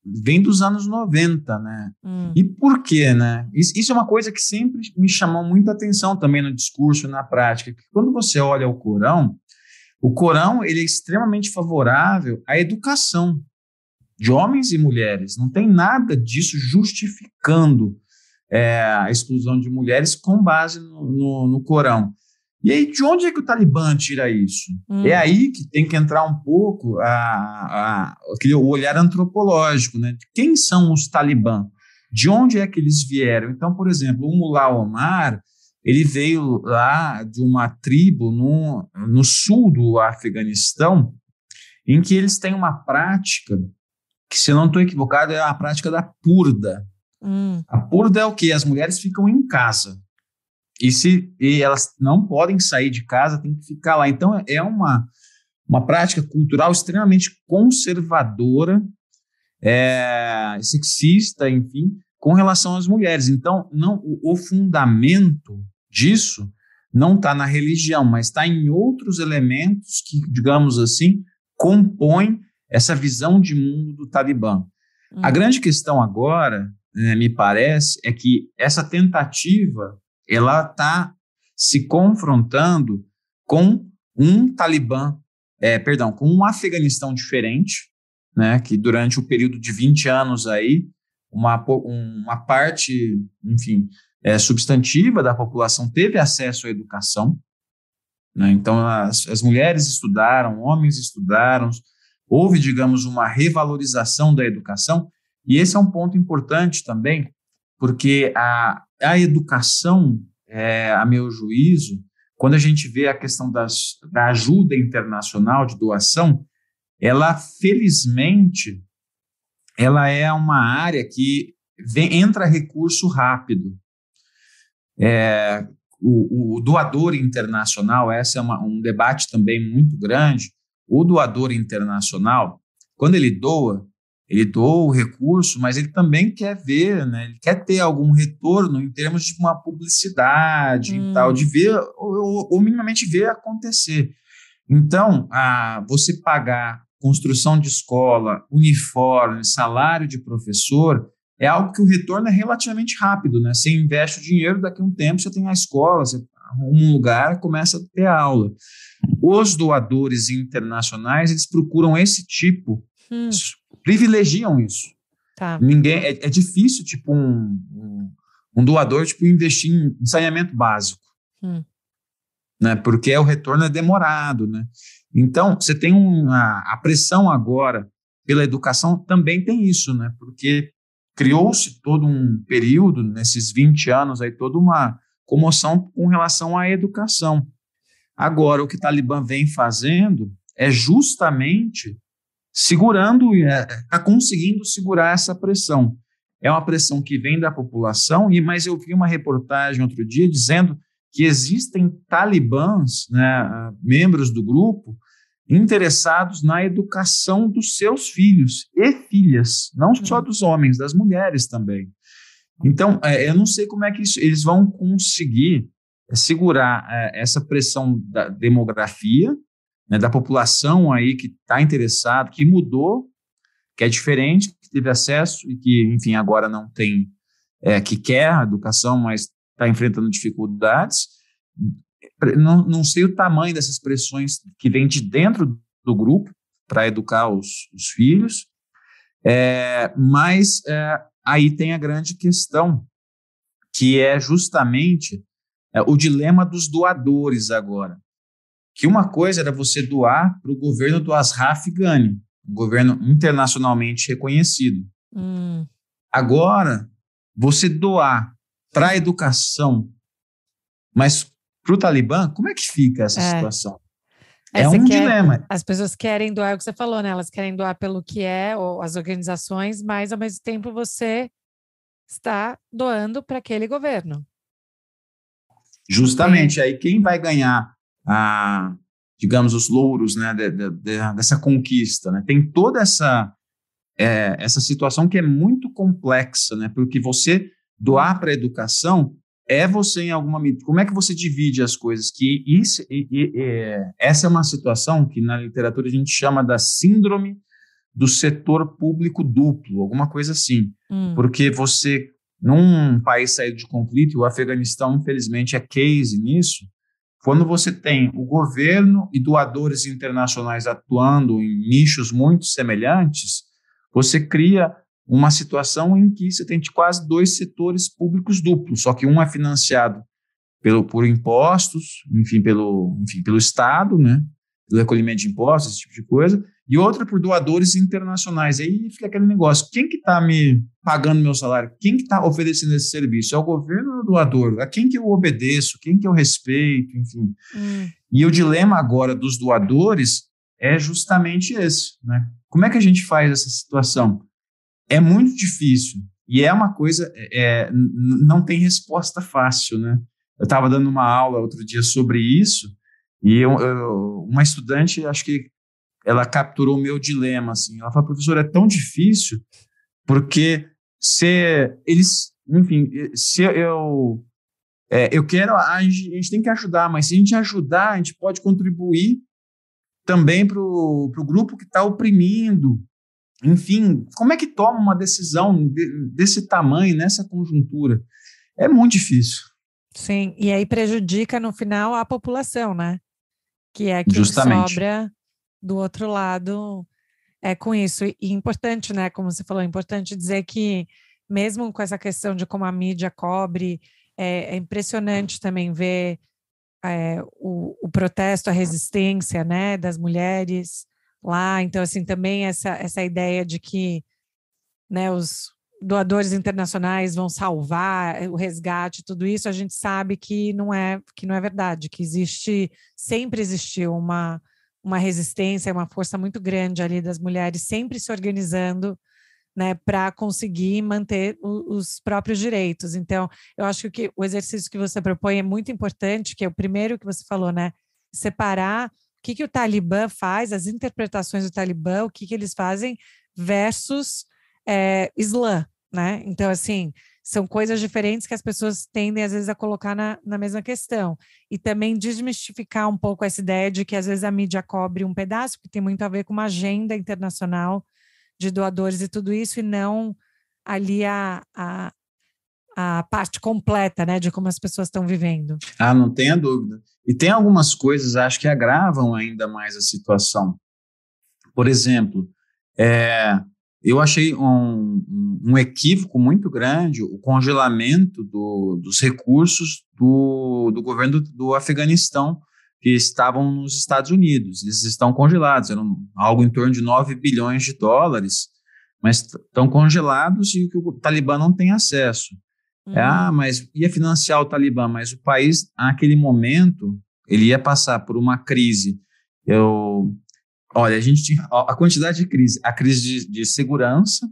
vem dos anos 90, né? E por quê, né? Isso é uma coisa que sempre me chamou muita atenção também no discurso e na prática, que quando você olha o Corão ele é extremamente favorável à educação de homens e mulheres. Não tem nada disso justificando a exclusão de mulheres com base no Corão. E aí, de onde é que o Talibã tira isso? É aí que tem que entrar um pouco o olhar antropológico, né? De quem são os Talibã? De onde é que eles vieram? Então, por exemplo, o Mullah Omar, ele veio lá de uma tribo no sul do Afeganistão, em que eles têm uma prática, que se eu não estou equivocado, é a prática da purda. A purda é o quê? As mulheres ficam em casa. E elas não podem sair de casa, tem que ficar lá. Então, é uma prática cultural extremamente conservadora, sexista, enfim, com relação às mulheres. Então, o fundamento disso não está na religião, mas está em outros elementos que, digamos assim, compõem essa visão de mundo do Talibã. A grande questão agora, me parece, é que essa tentativa ela está se confrontando com um Talibã, com um Afeganistão diferente, né, que durante o período de 20 anos aí, uma parte, enfim, substantiva da população teve acesso à educação, né? Então as mulheres estudaram, homens estudaram, houve, digamos, uma revalorização da educação, e esse é um ponto importante também, porque a educação, a meu juízo, quando a gente vê a questão da ajuda internacional de doação, ela, felizmente, ela é uma área que entra recurso rápido. O doador internacional, esse é um debate também muito grande. O doador internacional, quando ele doa, ele doa o recurso, mas ele também quer ver, né? Ele quer ter algum retorno em termos de uma publicidade e tal, de ver, ou minimamente ver acontecer. Então, você pagar construção de escola, uniforme, salário de professor, é algo que o retorno é relativamente rápido, né? Você investe o dinheiro, daqui a um tempo você tem a escola, você arruma um lugar, começa a ter aula. Os doadores internacionais, eles procuram esse tipo, privilegiam isso. Tá. Ninguém, é difícil, tipo, um doador, tipo, investir em saneamento básico. Né, porque o retorno é demorado, né? Então, você tem a pressão agora pela educação, também tem isso, né? Porque criou-se todo um período, nesses 20 anos, aí, toda uma comoção com relação à educação. Agora, o que o Talibã vem fazendo é justamente segurando, está conseguindo segurar essa pressão. É uma pressão que vem da população, mas eu vi uma reportagem outro dia dizendo que existem talibãs, né, membros do grupo, interessados na educação dos seus filhos e filhas, não só dos homens, das mulheres também. Então, eu não sei como é que eles vão conseguir segurar essa pressão da demografia, né, da população aí que está interessada, que mudou, que é diferente, que teve acesso e que, enfim, agora não tem, que quer a educação, mas está enfrentando dificuldades. Não sei o tamanho dessas pressões que vem de dentro do grupo para educar os filhos, mas aí tem a grande questão, que é justamente o dilema dos doadores agora. Que uma coisa era você doar para o governo do Ashraf Ghani, um governo internacionalmente reconhecido. Agora, você doar para a educação, mas para o Talibã, como é que fica essa situação? É um dilema. As pessoas querem doar, é o que você falou, né? Elas querem doar pelo que ou as organizações, mas ao mesmo tempo você está doando para aquele governo. Justamente, aí quem vai ganhar, digamos, os louros, né, dessa conquista, né? Tem toda essa situação que é muito complexa, né? Porque você doar para a educação você, em alguma medida, como é que você divide as coisas? Que essa é uma situação que na literatura a gente chama da síndrome do setor público duplo, alguma coisa assim. Porque você, num país saído de conflito, o Afeganistão, infelizmente, é case nisso, quando você tem o governo e doadores internacionais atuando em nichos muito semelhantes, você cria uma situação em que você tem quase dois setores públicos duplos, só que um é financiado por impostos, pelo Estado, né, pelo recolhimento de impostos, esse tipo de coisa, e outra por doadores internacionais. Aí fica aquele negócio, quem que está me pagando meu salário? Quem que está oferecendo esse serviço? É o governo ou o doador? A quem que eu obedeço? Quem que eu respeito? Enfim. E o dilema agora dos doadores é justamente esse, né? Como é que a gente faz essa situação? É muito difícil e é uma coisa, não tem resposta fácil, né? Eu estava dando uma aula outro dia sobre isso e uma estudante, acho que ela capturou o meu dilema, assim. Ela falou, professor, é tão difícil porque se eu quero, a gente tem que ajudar, mas se a gente ajudar, a gente pode contribuir também para o grupo que está oprimindo. Enfim, como é que toma uma decisão desse tamanho, nessa conjuntura? É muito difícil. Sim, e aí prejudica no final a população, né? Que é quem Justamente. sobra do outro lado com isso. E importante, né? Como você falou, é importante dizer que mesmo com essa questão de como a mídia cobre, é impressionante também ver o protesto, a resistência, né, das mulheres lá. Então, assim, também essa ideia de que, né, os doadores internacionais vão salvar o resgate, tudo isso, a gente sabe que não é verdade, que sempre existiu uma resistência, uma força muito grande ali das mulheres sempre se organizando, né, para conseguir manter os próprios direitos. Então, eu acho que o exercício que você propõe é muito importante, que é o primeiro que você falou, né, separar o que o Talibã faz, as interpretações do Talibã, o que eles fazem versus Islã, né? Então, assim, são coisas diferentes que as pessoas tendem, às vezes, a colocar na mesma questão. E também desmistificar um pouco essa ideia de que, às vezes, a mídia cobre um pedaço, que tem muito a ver com uma agenda internacional de doadores e tudo isso, e não ali a parte completa, né, de como as pessoas estão vivendo. Ah, não tenha dúvida. E tem algumas coisas, acho que agravam ainda mais a situação. Por exemplo, eu achei um equívoco muito grande o congelamento dos recursos do governo do Afeganistão, que estavam nos Estados Unidos. Eles estão congelados, eram algo em torno de 9 bilhões de dólares, mas estão congelados e que o Talibã não tem acesso. Mas ia financiar o Talibã, mas o país, naquele momento, ele ia passar por uma crise. Olha, a gente tinha a quantidade de crise, a crise de segurança,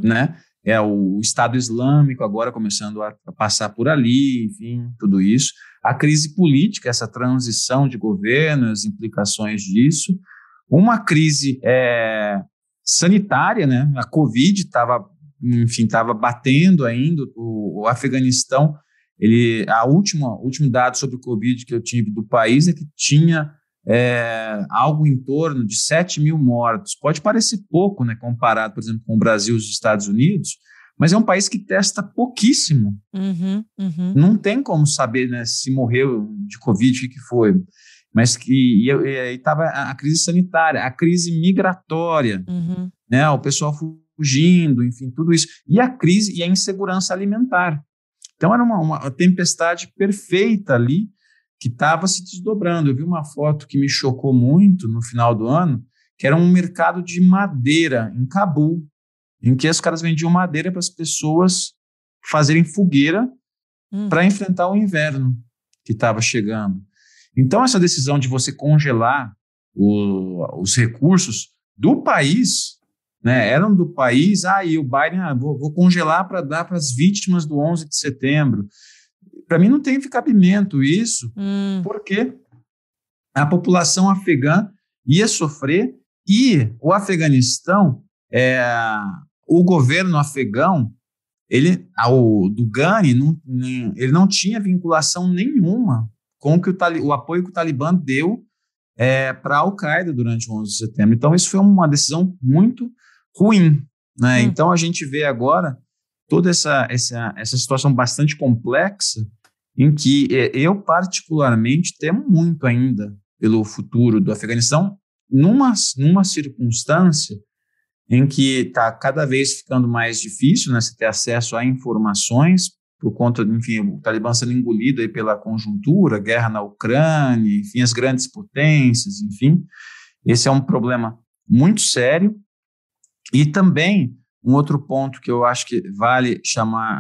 né? O Estado Islâmico agora começando a passar por ali, enfim, tudo isso. A crise política, essa transição de governo, as implicações disso. Uma crise sanitária, né? A Covid estava batendo ainda. O Afeganistão, último dado sobre o Covid que eu tive do país é que tinha algo em torno de 7 mil mortos. Pode parecer pouco, né, comparado, por exemplo, com o Brasil e os Estados Unidos, mas é um país que testa pouquíssimo. Não tem como saber, né, se morreu de Covid, o que foi. Mas estava a crise sanitária, a crise migratória, né, o pessoal fugindo, enfim, tudo isso. E a crise e a insegurança alimentar. Então, era uma tempestade perfeita ali, que estava se desdobrando. Eu vi uma foto que me chocou muito no final do ano, que era um mercado de madeira em Cabul, em que os caras vendiam madeira para as pessoas fazerem fogueira para enfrentar o inverno que estava chegando. Então, essa decisão de você congelar os recursos do país, né, eram do país, e o Biden, vou congelar para dar para as vítimas do 11 de setembro. Para mim não tem cabimento isso, porque a população afegã ia sofrer e o Afeganistão, o governo afegão, do Ghani, ele não tinha vinculação nenhuma com o apoio que o Talibã deu para a Al-Qaeda durante o 11 de setembro. Então, isso foi uma decisão muito ruim, né? Então, a gente vê agora toda essa situação bastante complexa, em que eu particularmente temo muito ainda pelo futuro do Afeganistão, numa circunstância em que está cada vez ficando mais difícil, né, você ter acesso a informações, por conta, enfim, o Talibã sendo engolido aí pela conjuntura, guerra na Ucrânia, enfim, as grandes potências, enfim. Esse é um problema muito sério. E também, um outro ponto que eu acho que vale chamar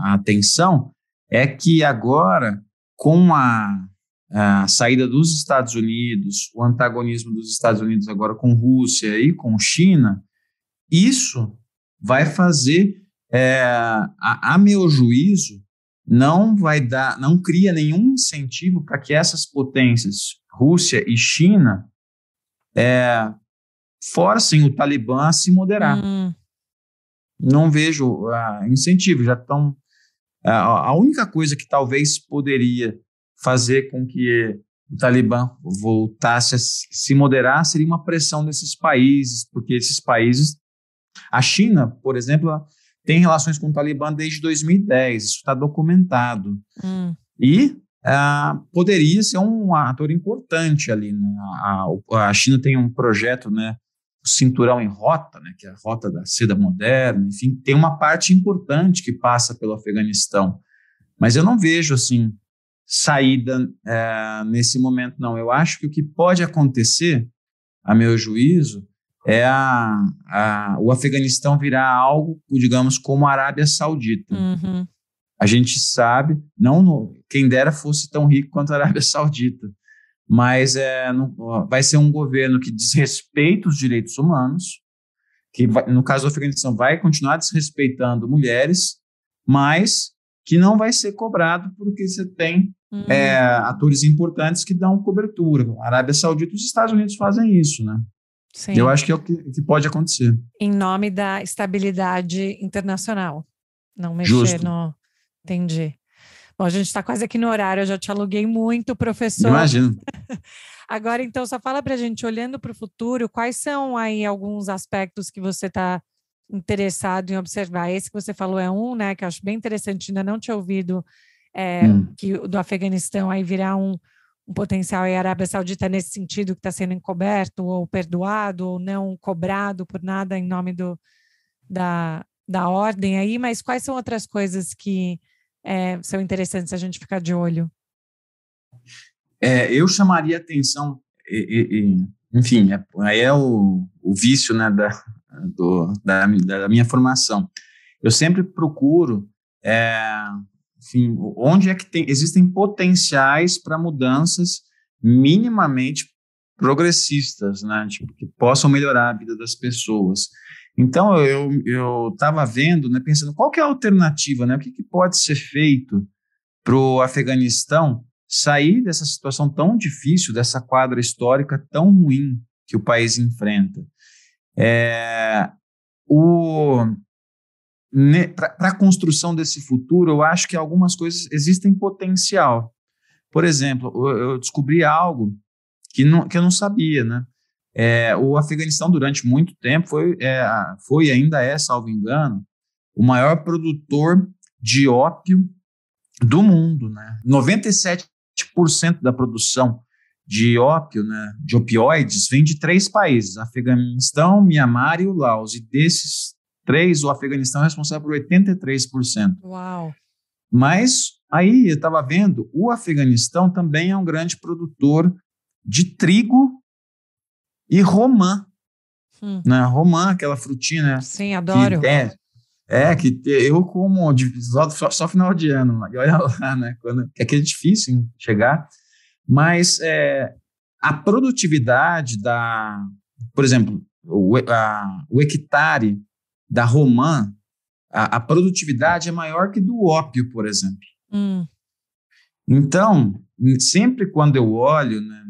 a atenção é que agora, com a saída dos Estados Unidos, o antagonismo dos Estados Unidos agora com Rússia e com China, isso vai fazer, a meu juízo, não cria nenhum incentivo para que essas potências, Rússia e China, forcem o Talibã a se moderar. Não vejo incentivo, já estão... A única coisa que talvez poderia fazer com que o Talibã voltasse a se moderar seria uma pressão desses países, porque esses países... A China, por exemplo, tem relações com o Talibã desde 2010, isso está documentado. E poderia ser um ator importante ali, né? A China tem um projeto, né, o Cinturão em Rota, né, que é a Rota da Seda Moderna, enfim, tem uma parte importante que passa pelo Afeganistão. Mas eu não vejo, assim, saída nesse momento, não. Eu acho que o que pode acontecer, a meu juízo, é o Afeganistão virar algo, digamos, como a Arábia Saudita. A gente sabe, quem dera fosse tão rico quanto a Arábia Saudita, mas vai ser um governo que desrespeita os direitos humanos, que no caso do Afeganistão vai continuar desrespeitando mulheres, mas que não vai ser cobrado porque você tem atores importantes que dão cobertura. A Arábia Saudita e os Estados Unidos fazem isso, né? Sim. Eu acho que é o que pode acontecer. Em nome da estabilidade internacional. Não mexer Justo. no... Entendi. Bom, a gente está quase aqui no horário, eu já te aluguei muito, professor. Imagino. Agora, então, só fala para a gente, olhando para o futuro, quais são aí alguns aspectos que você está interessado em observar? Esse que você falou é um, né, que eu acho bem interessante, ainda não tinha ouvido, que do Afeganistão aí virar um potencial e a Arábia Saudita nesse sentido que está sendo encoberto ou perdoado ou não cobrado por nada em nome da ordem aí, mas quais são outras coisas que são interessantes a gente ficar de olho? Eu chamaria atenção, enfim, aí é o vício, né, da minha formação. Eu sempre procuro, enfim, onde é que existem potenciais para mudanças minimamente progressistas, né, tipo, que possam melhorar a vida das pessoas. Então, eu estava vendo, né, pensando, qual que é a alternativa, né, o que pode ser feito para o Afeganistão sair dessa situação tão difícil, dessa quadra histórica tão ruim que o país enfrenta. Para a construção desse futuro, eu acho que algumas coisas existem potencial. Por exemplo, eu descobri algo que eu não sabia, né? O Afeganistão, durante muito tempo, foi e ainda é, salvo engano, o maior produtor de ópio do mundo, né? 97% da produção de ópio, né, de opioides, vem de 3 países, Afeganistão, Mianmar e o Laos. E desses 3, o Afeganistão é responsável por 83%. Uau! Mas aí eu estava vendo, o Afeganistão também é um grande produtor de trigo e romã. Né? Romã, aquela frutinha, né? Sim, adoro. Que eu como só final de ano, e olha lá, né? Que é difícil chegar, mas a produtividade por exemplo, o hectare da romã, a produtividade é maior que do ópio, por exemplo. Então, sempre quando eu olho, né,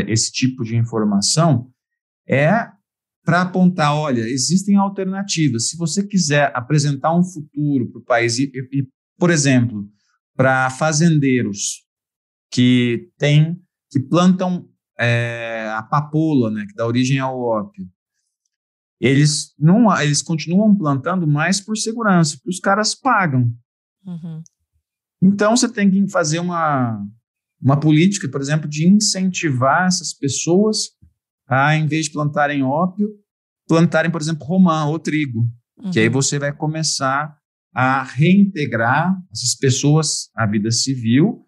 esse tipo de informação, para apontar, olha, existem alternativas. Se você quiser apresentar um futuro para o país, por exemplo, para fazendeiros que plantam a papoula, né, que dá origem ao ópio, eles continuam plantando mais por segurança, porque os caras pagam. Então, você tem que fazer uma política, por exemplo, de incentivar essas pessoas a, em vez de plantarem ópio, plantarem, por exemplo, romã ou trigo, que aí você vai começar a reintegrar essas pessoas à vida civil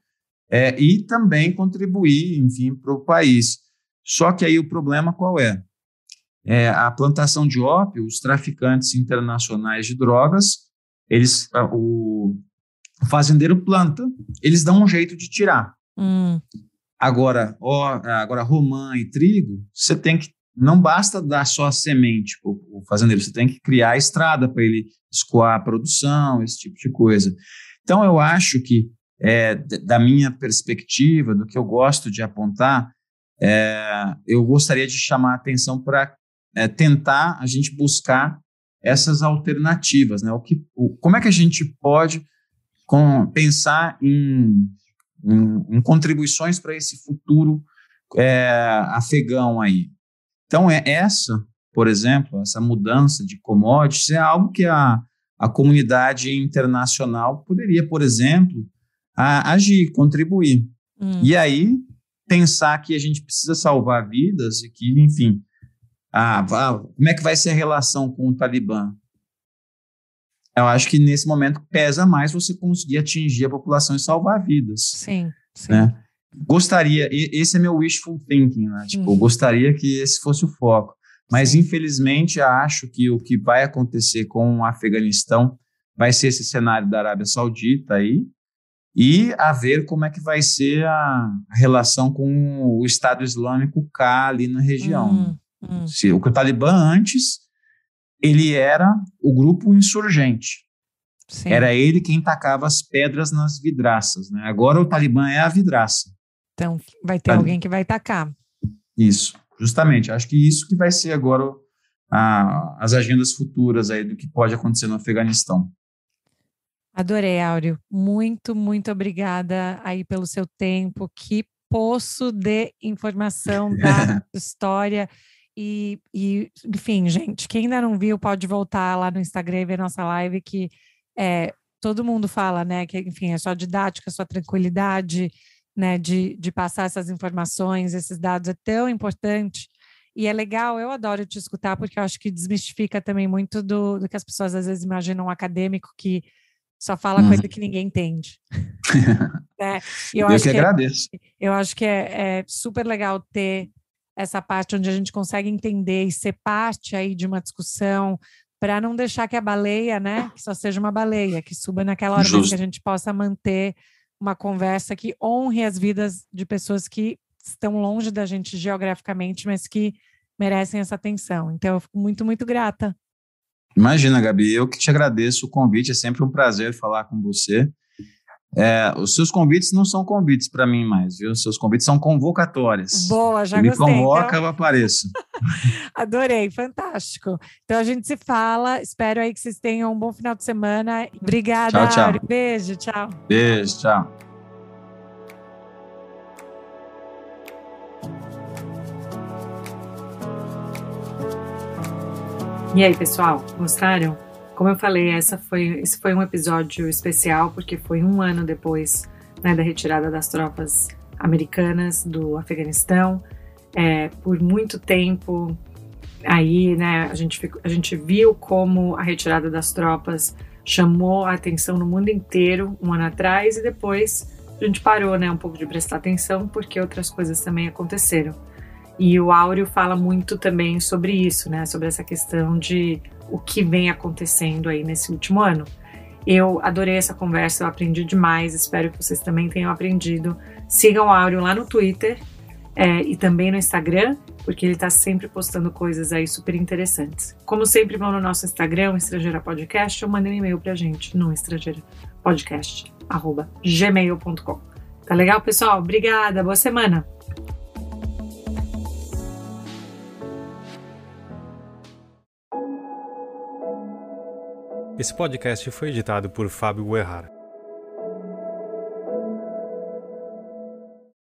e também contribuir, enfim, para o país. Só que aí o problema qual é? A plantação de ópio, os traficantes internacionais de drogas, o fazendeiro planta, eles dão um jeito de tirar. Agora, romã e trigo, você tem que, não basta dar só a semente para o fazendeiro, você tem que criar a estrada para ele escoar a produção, esse tipo de coisa. Então, eu acho que, da minha perspectiva, do que eu gosto de apontar, eu gostaria de chamar a atenção para tentar a gente buscar essas alternativas, né? Como é que a gente pode pensar em contribuições para esse futuro afegão aí. Então, por exemplo, essa mudança de commodities é algo que a comunidade internacional poderia, por exemplo, agir, contribuir. E aí, pensar que a gente precisa salvar vidas e que, enfim, como é que vai ser a relação com o Talibã? Eu acho que nesse momento pesa mais você conseguir atingir a população e salvar vidas. Sim, sim. Né? Esse é meu wishful thinking, né? Tipo, eu gostaria que esse fosse o foco. Mas, infelizmente, acho que o que vai acontecer com o Afeganistão vai ser esse cenário da Arábia Saudita aí, e a ver como é que vai ser a relação com o Estado Islâmico cá ali na região. O Talibã antes, ele era o grupo insurgente. Sim. Era ele quem tacava as pedras nas vidraças, né? Agora o Talibã é a vidraça. Então vai ter alguém que vai tacar. Isso, Justamente, acho que isso que vai ser agora as agendas futuras aí do que pode acontecer no Afeganistão. Adorei, Áureo. Muito, muito obrigada aí pelo seu tempo. Que poço de informação da história. E, enfim, gente, quem ainda não viu pode voltar lá no Instagram e ver nossa live, que todo mundo fala, né, que, enfim, a sua didática, a sua tranquilidade, né, de passar essas informações, esses dados é tão importante. E é legal, eu adoro te escutar, porque eu acho que desmistifica também muito do que as pessoas às vezes imaginam um acadêmico que só fala coisa que ninguém entende. Né? E eu que agradeço. Eu acho que é super legal ter essa parte onde a gente consegue entender e ser parte aí de uma discussão, para não deixar que a baleia, né, que só seja uma baleia, que suba naquela hora, mas que a gente possa manter uma conversa que honre as vidas de pessoas que estão longe da gente geograficamente, mas que merecem essa atenção. Então, eu fico muito, muito grata. Imagina, Gabi, eu que te agradeço o convite, é sempre um prazer falar com você. Os seus convites não são convites para mim mais, viu? Os seus convites são convocatórias. Boa, já me gostei. Convoca, então... eu apareço. Adorei, fantástico. Então a gente se fala, espero aí que vocês tenham um bom final de semana. Obrigada, tchau. Áureo. Beijo, tchau. Beijo, tchau. E aí, pessoal, gostaram? Como eu falei, esse foi um episódio especial, porque foi um ano depois, né, da retirada das tropas americanas do Afeganistão. Por muito tempo, aí, né, a gente viu como a retirada das tropas chamou a atenção no mundo inteiro um ano atrás, e depois a gente parou, né, um pouco de prestar atenção, porque outras coisas também aconteceram. E o Áureo fala muito também sobre isso, né? Sobre essa questão de o que vem acontecendo aí nesse último ano. Eu adorei essa conversa, eu aprendi demais, espero que vocês também tenham aprendido. Sigam o Áureo lá no Twitter e também no Instagram, porque ele está sempre postando coisas aí super interessantes. Como sempre, vão no nosso Instagram, Estrangeira Podcast, ou mandem um e-mail pra gente no estrangeirapodcast@gmail.com. Tá legal, pessoal? Obrigada, boa semana! Esse podcast foi editado por Fábio Guerrara.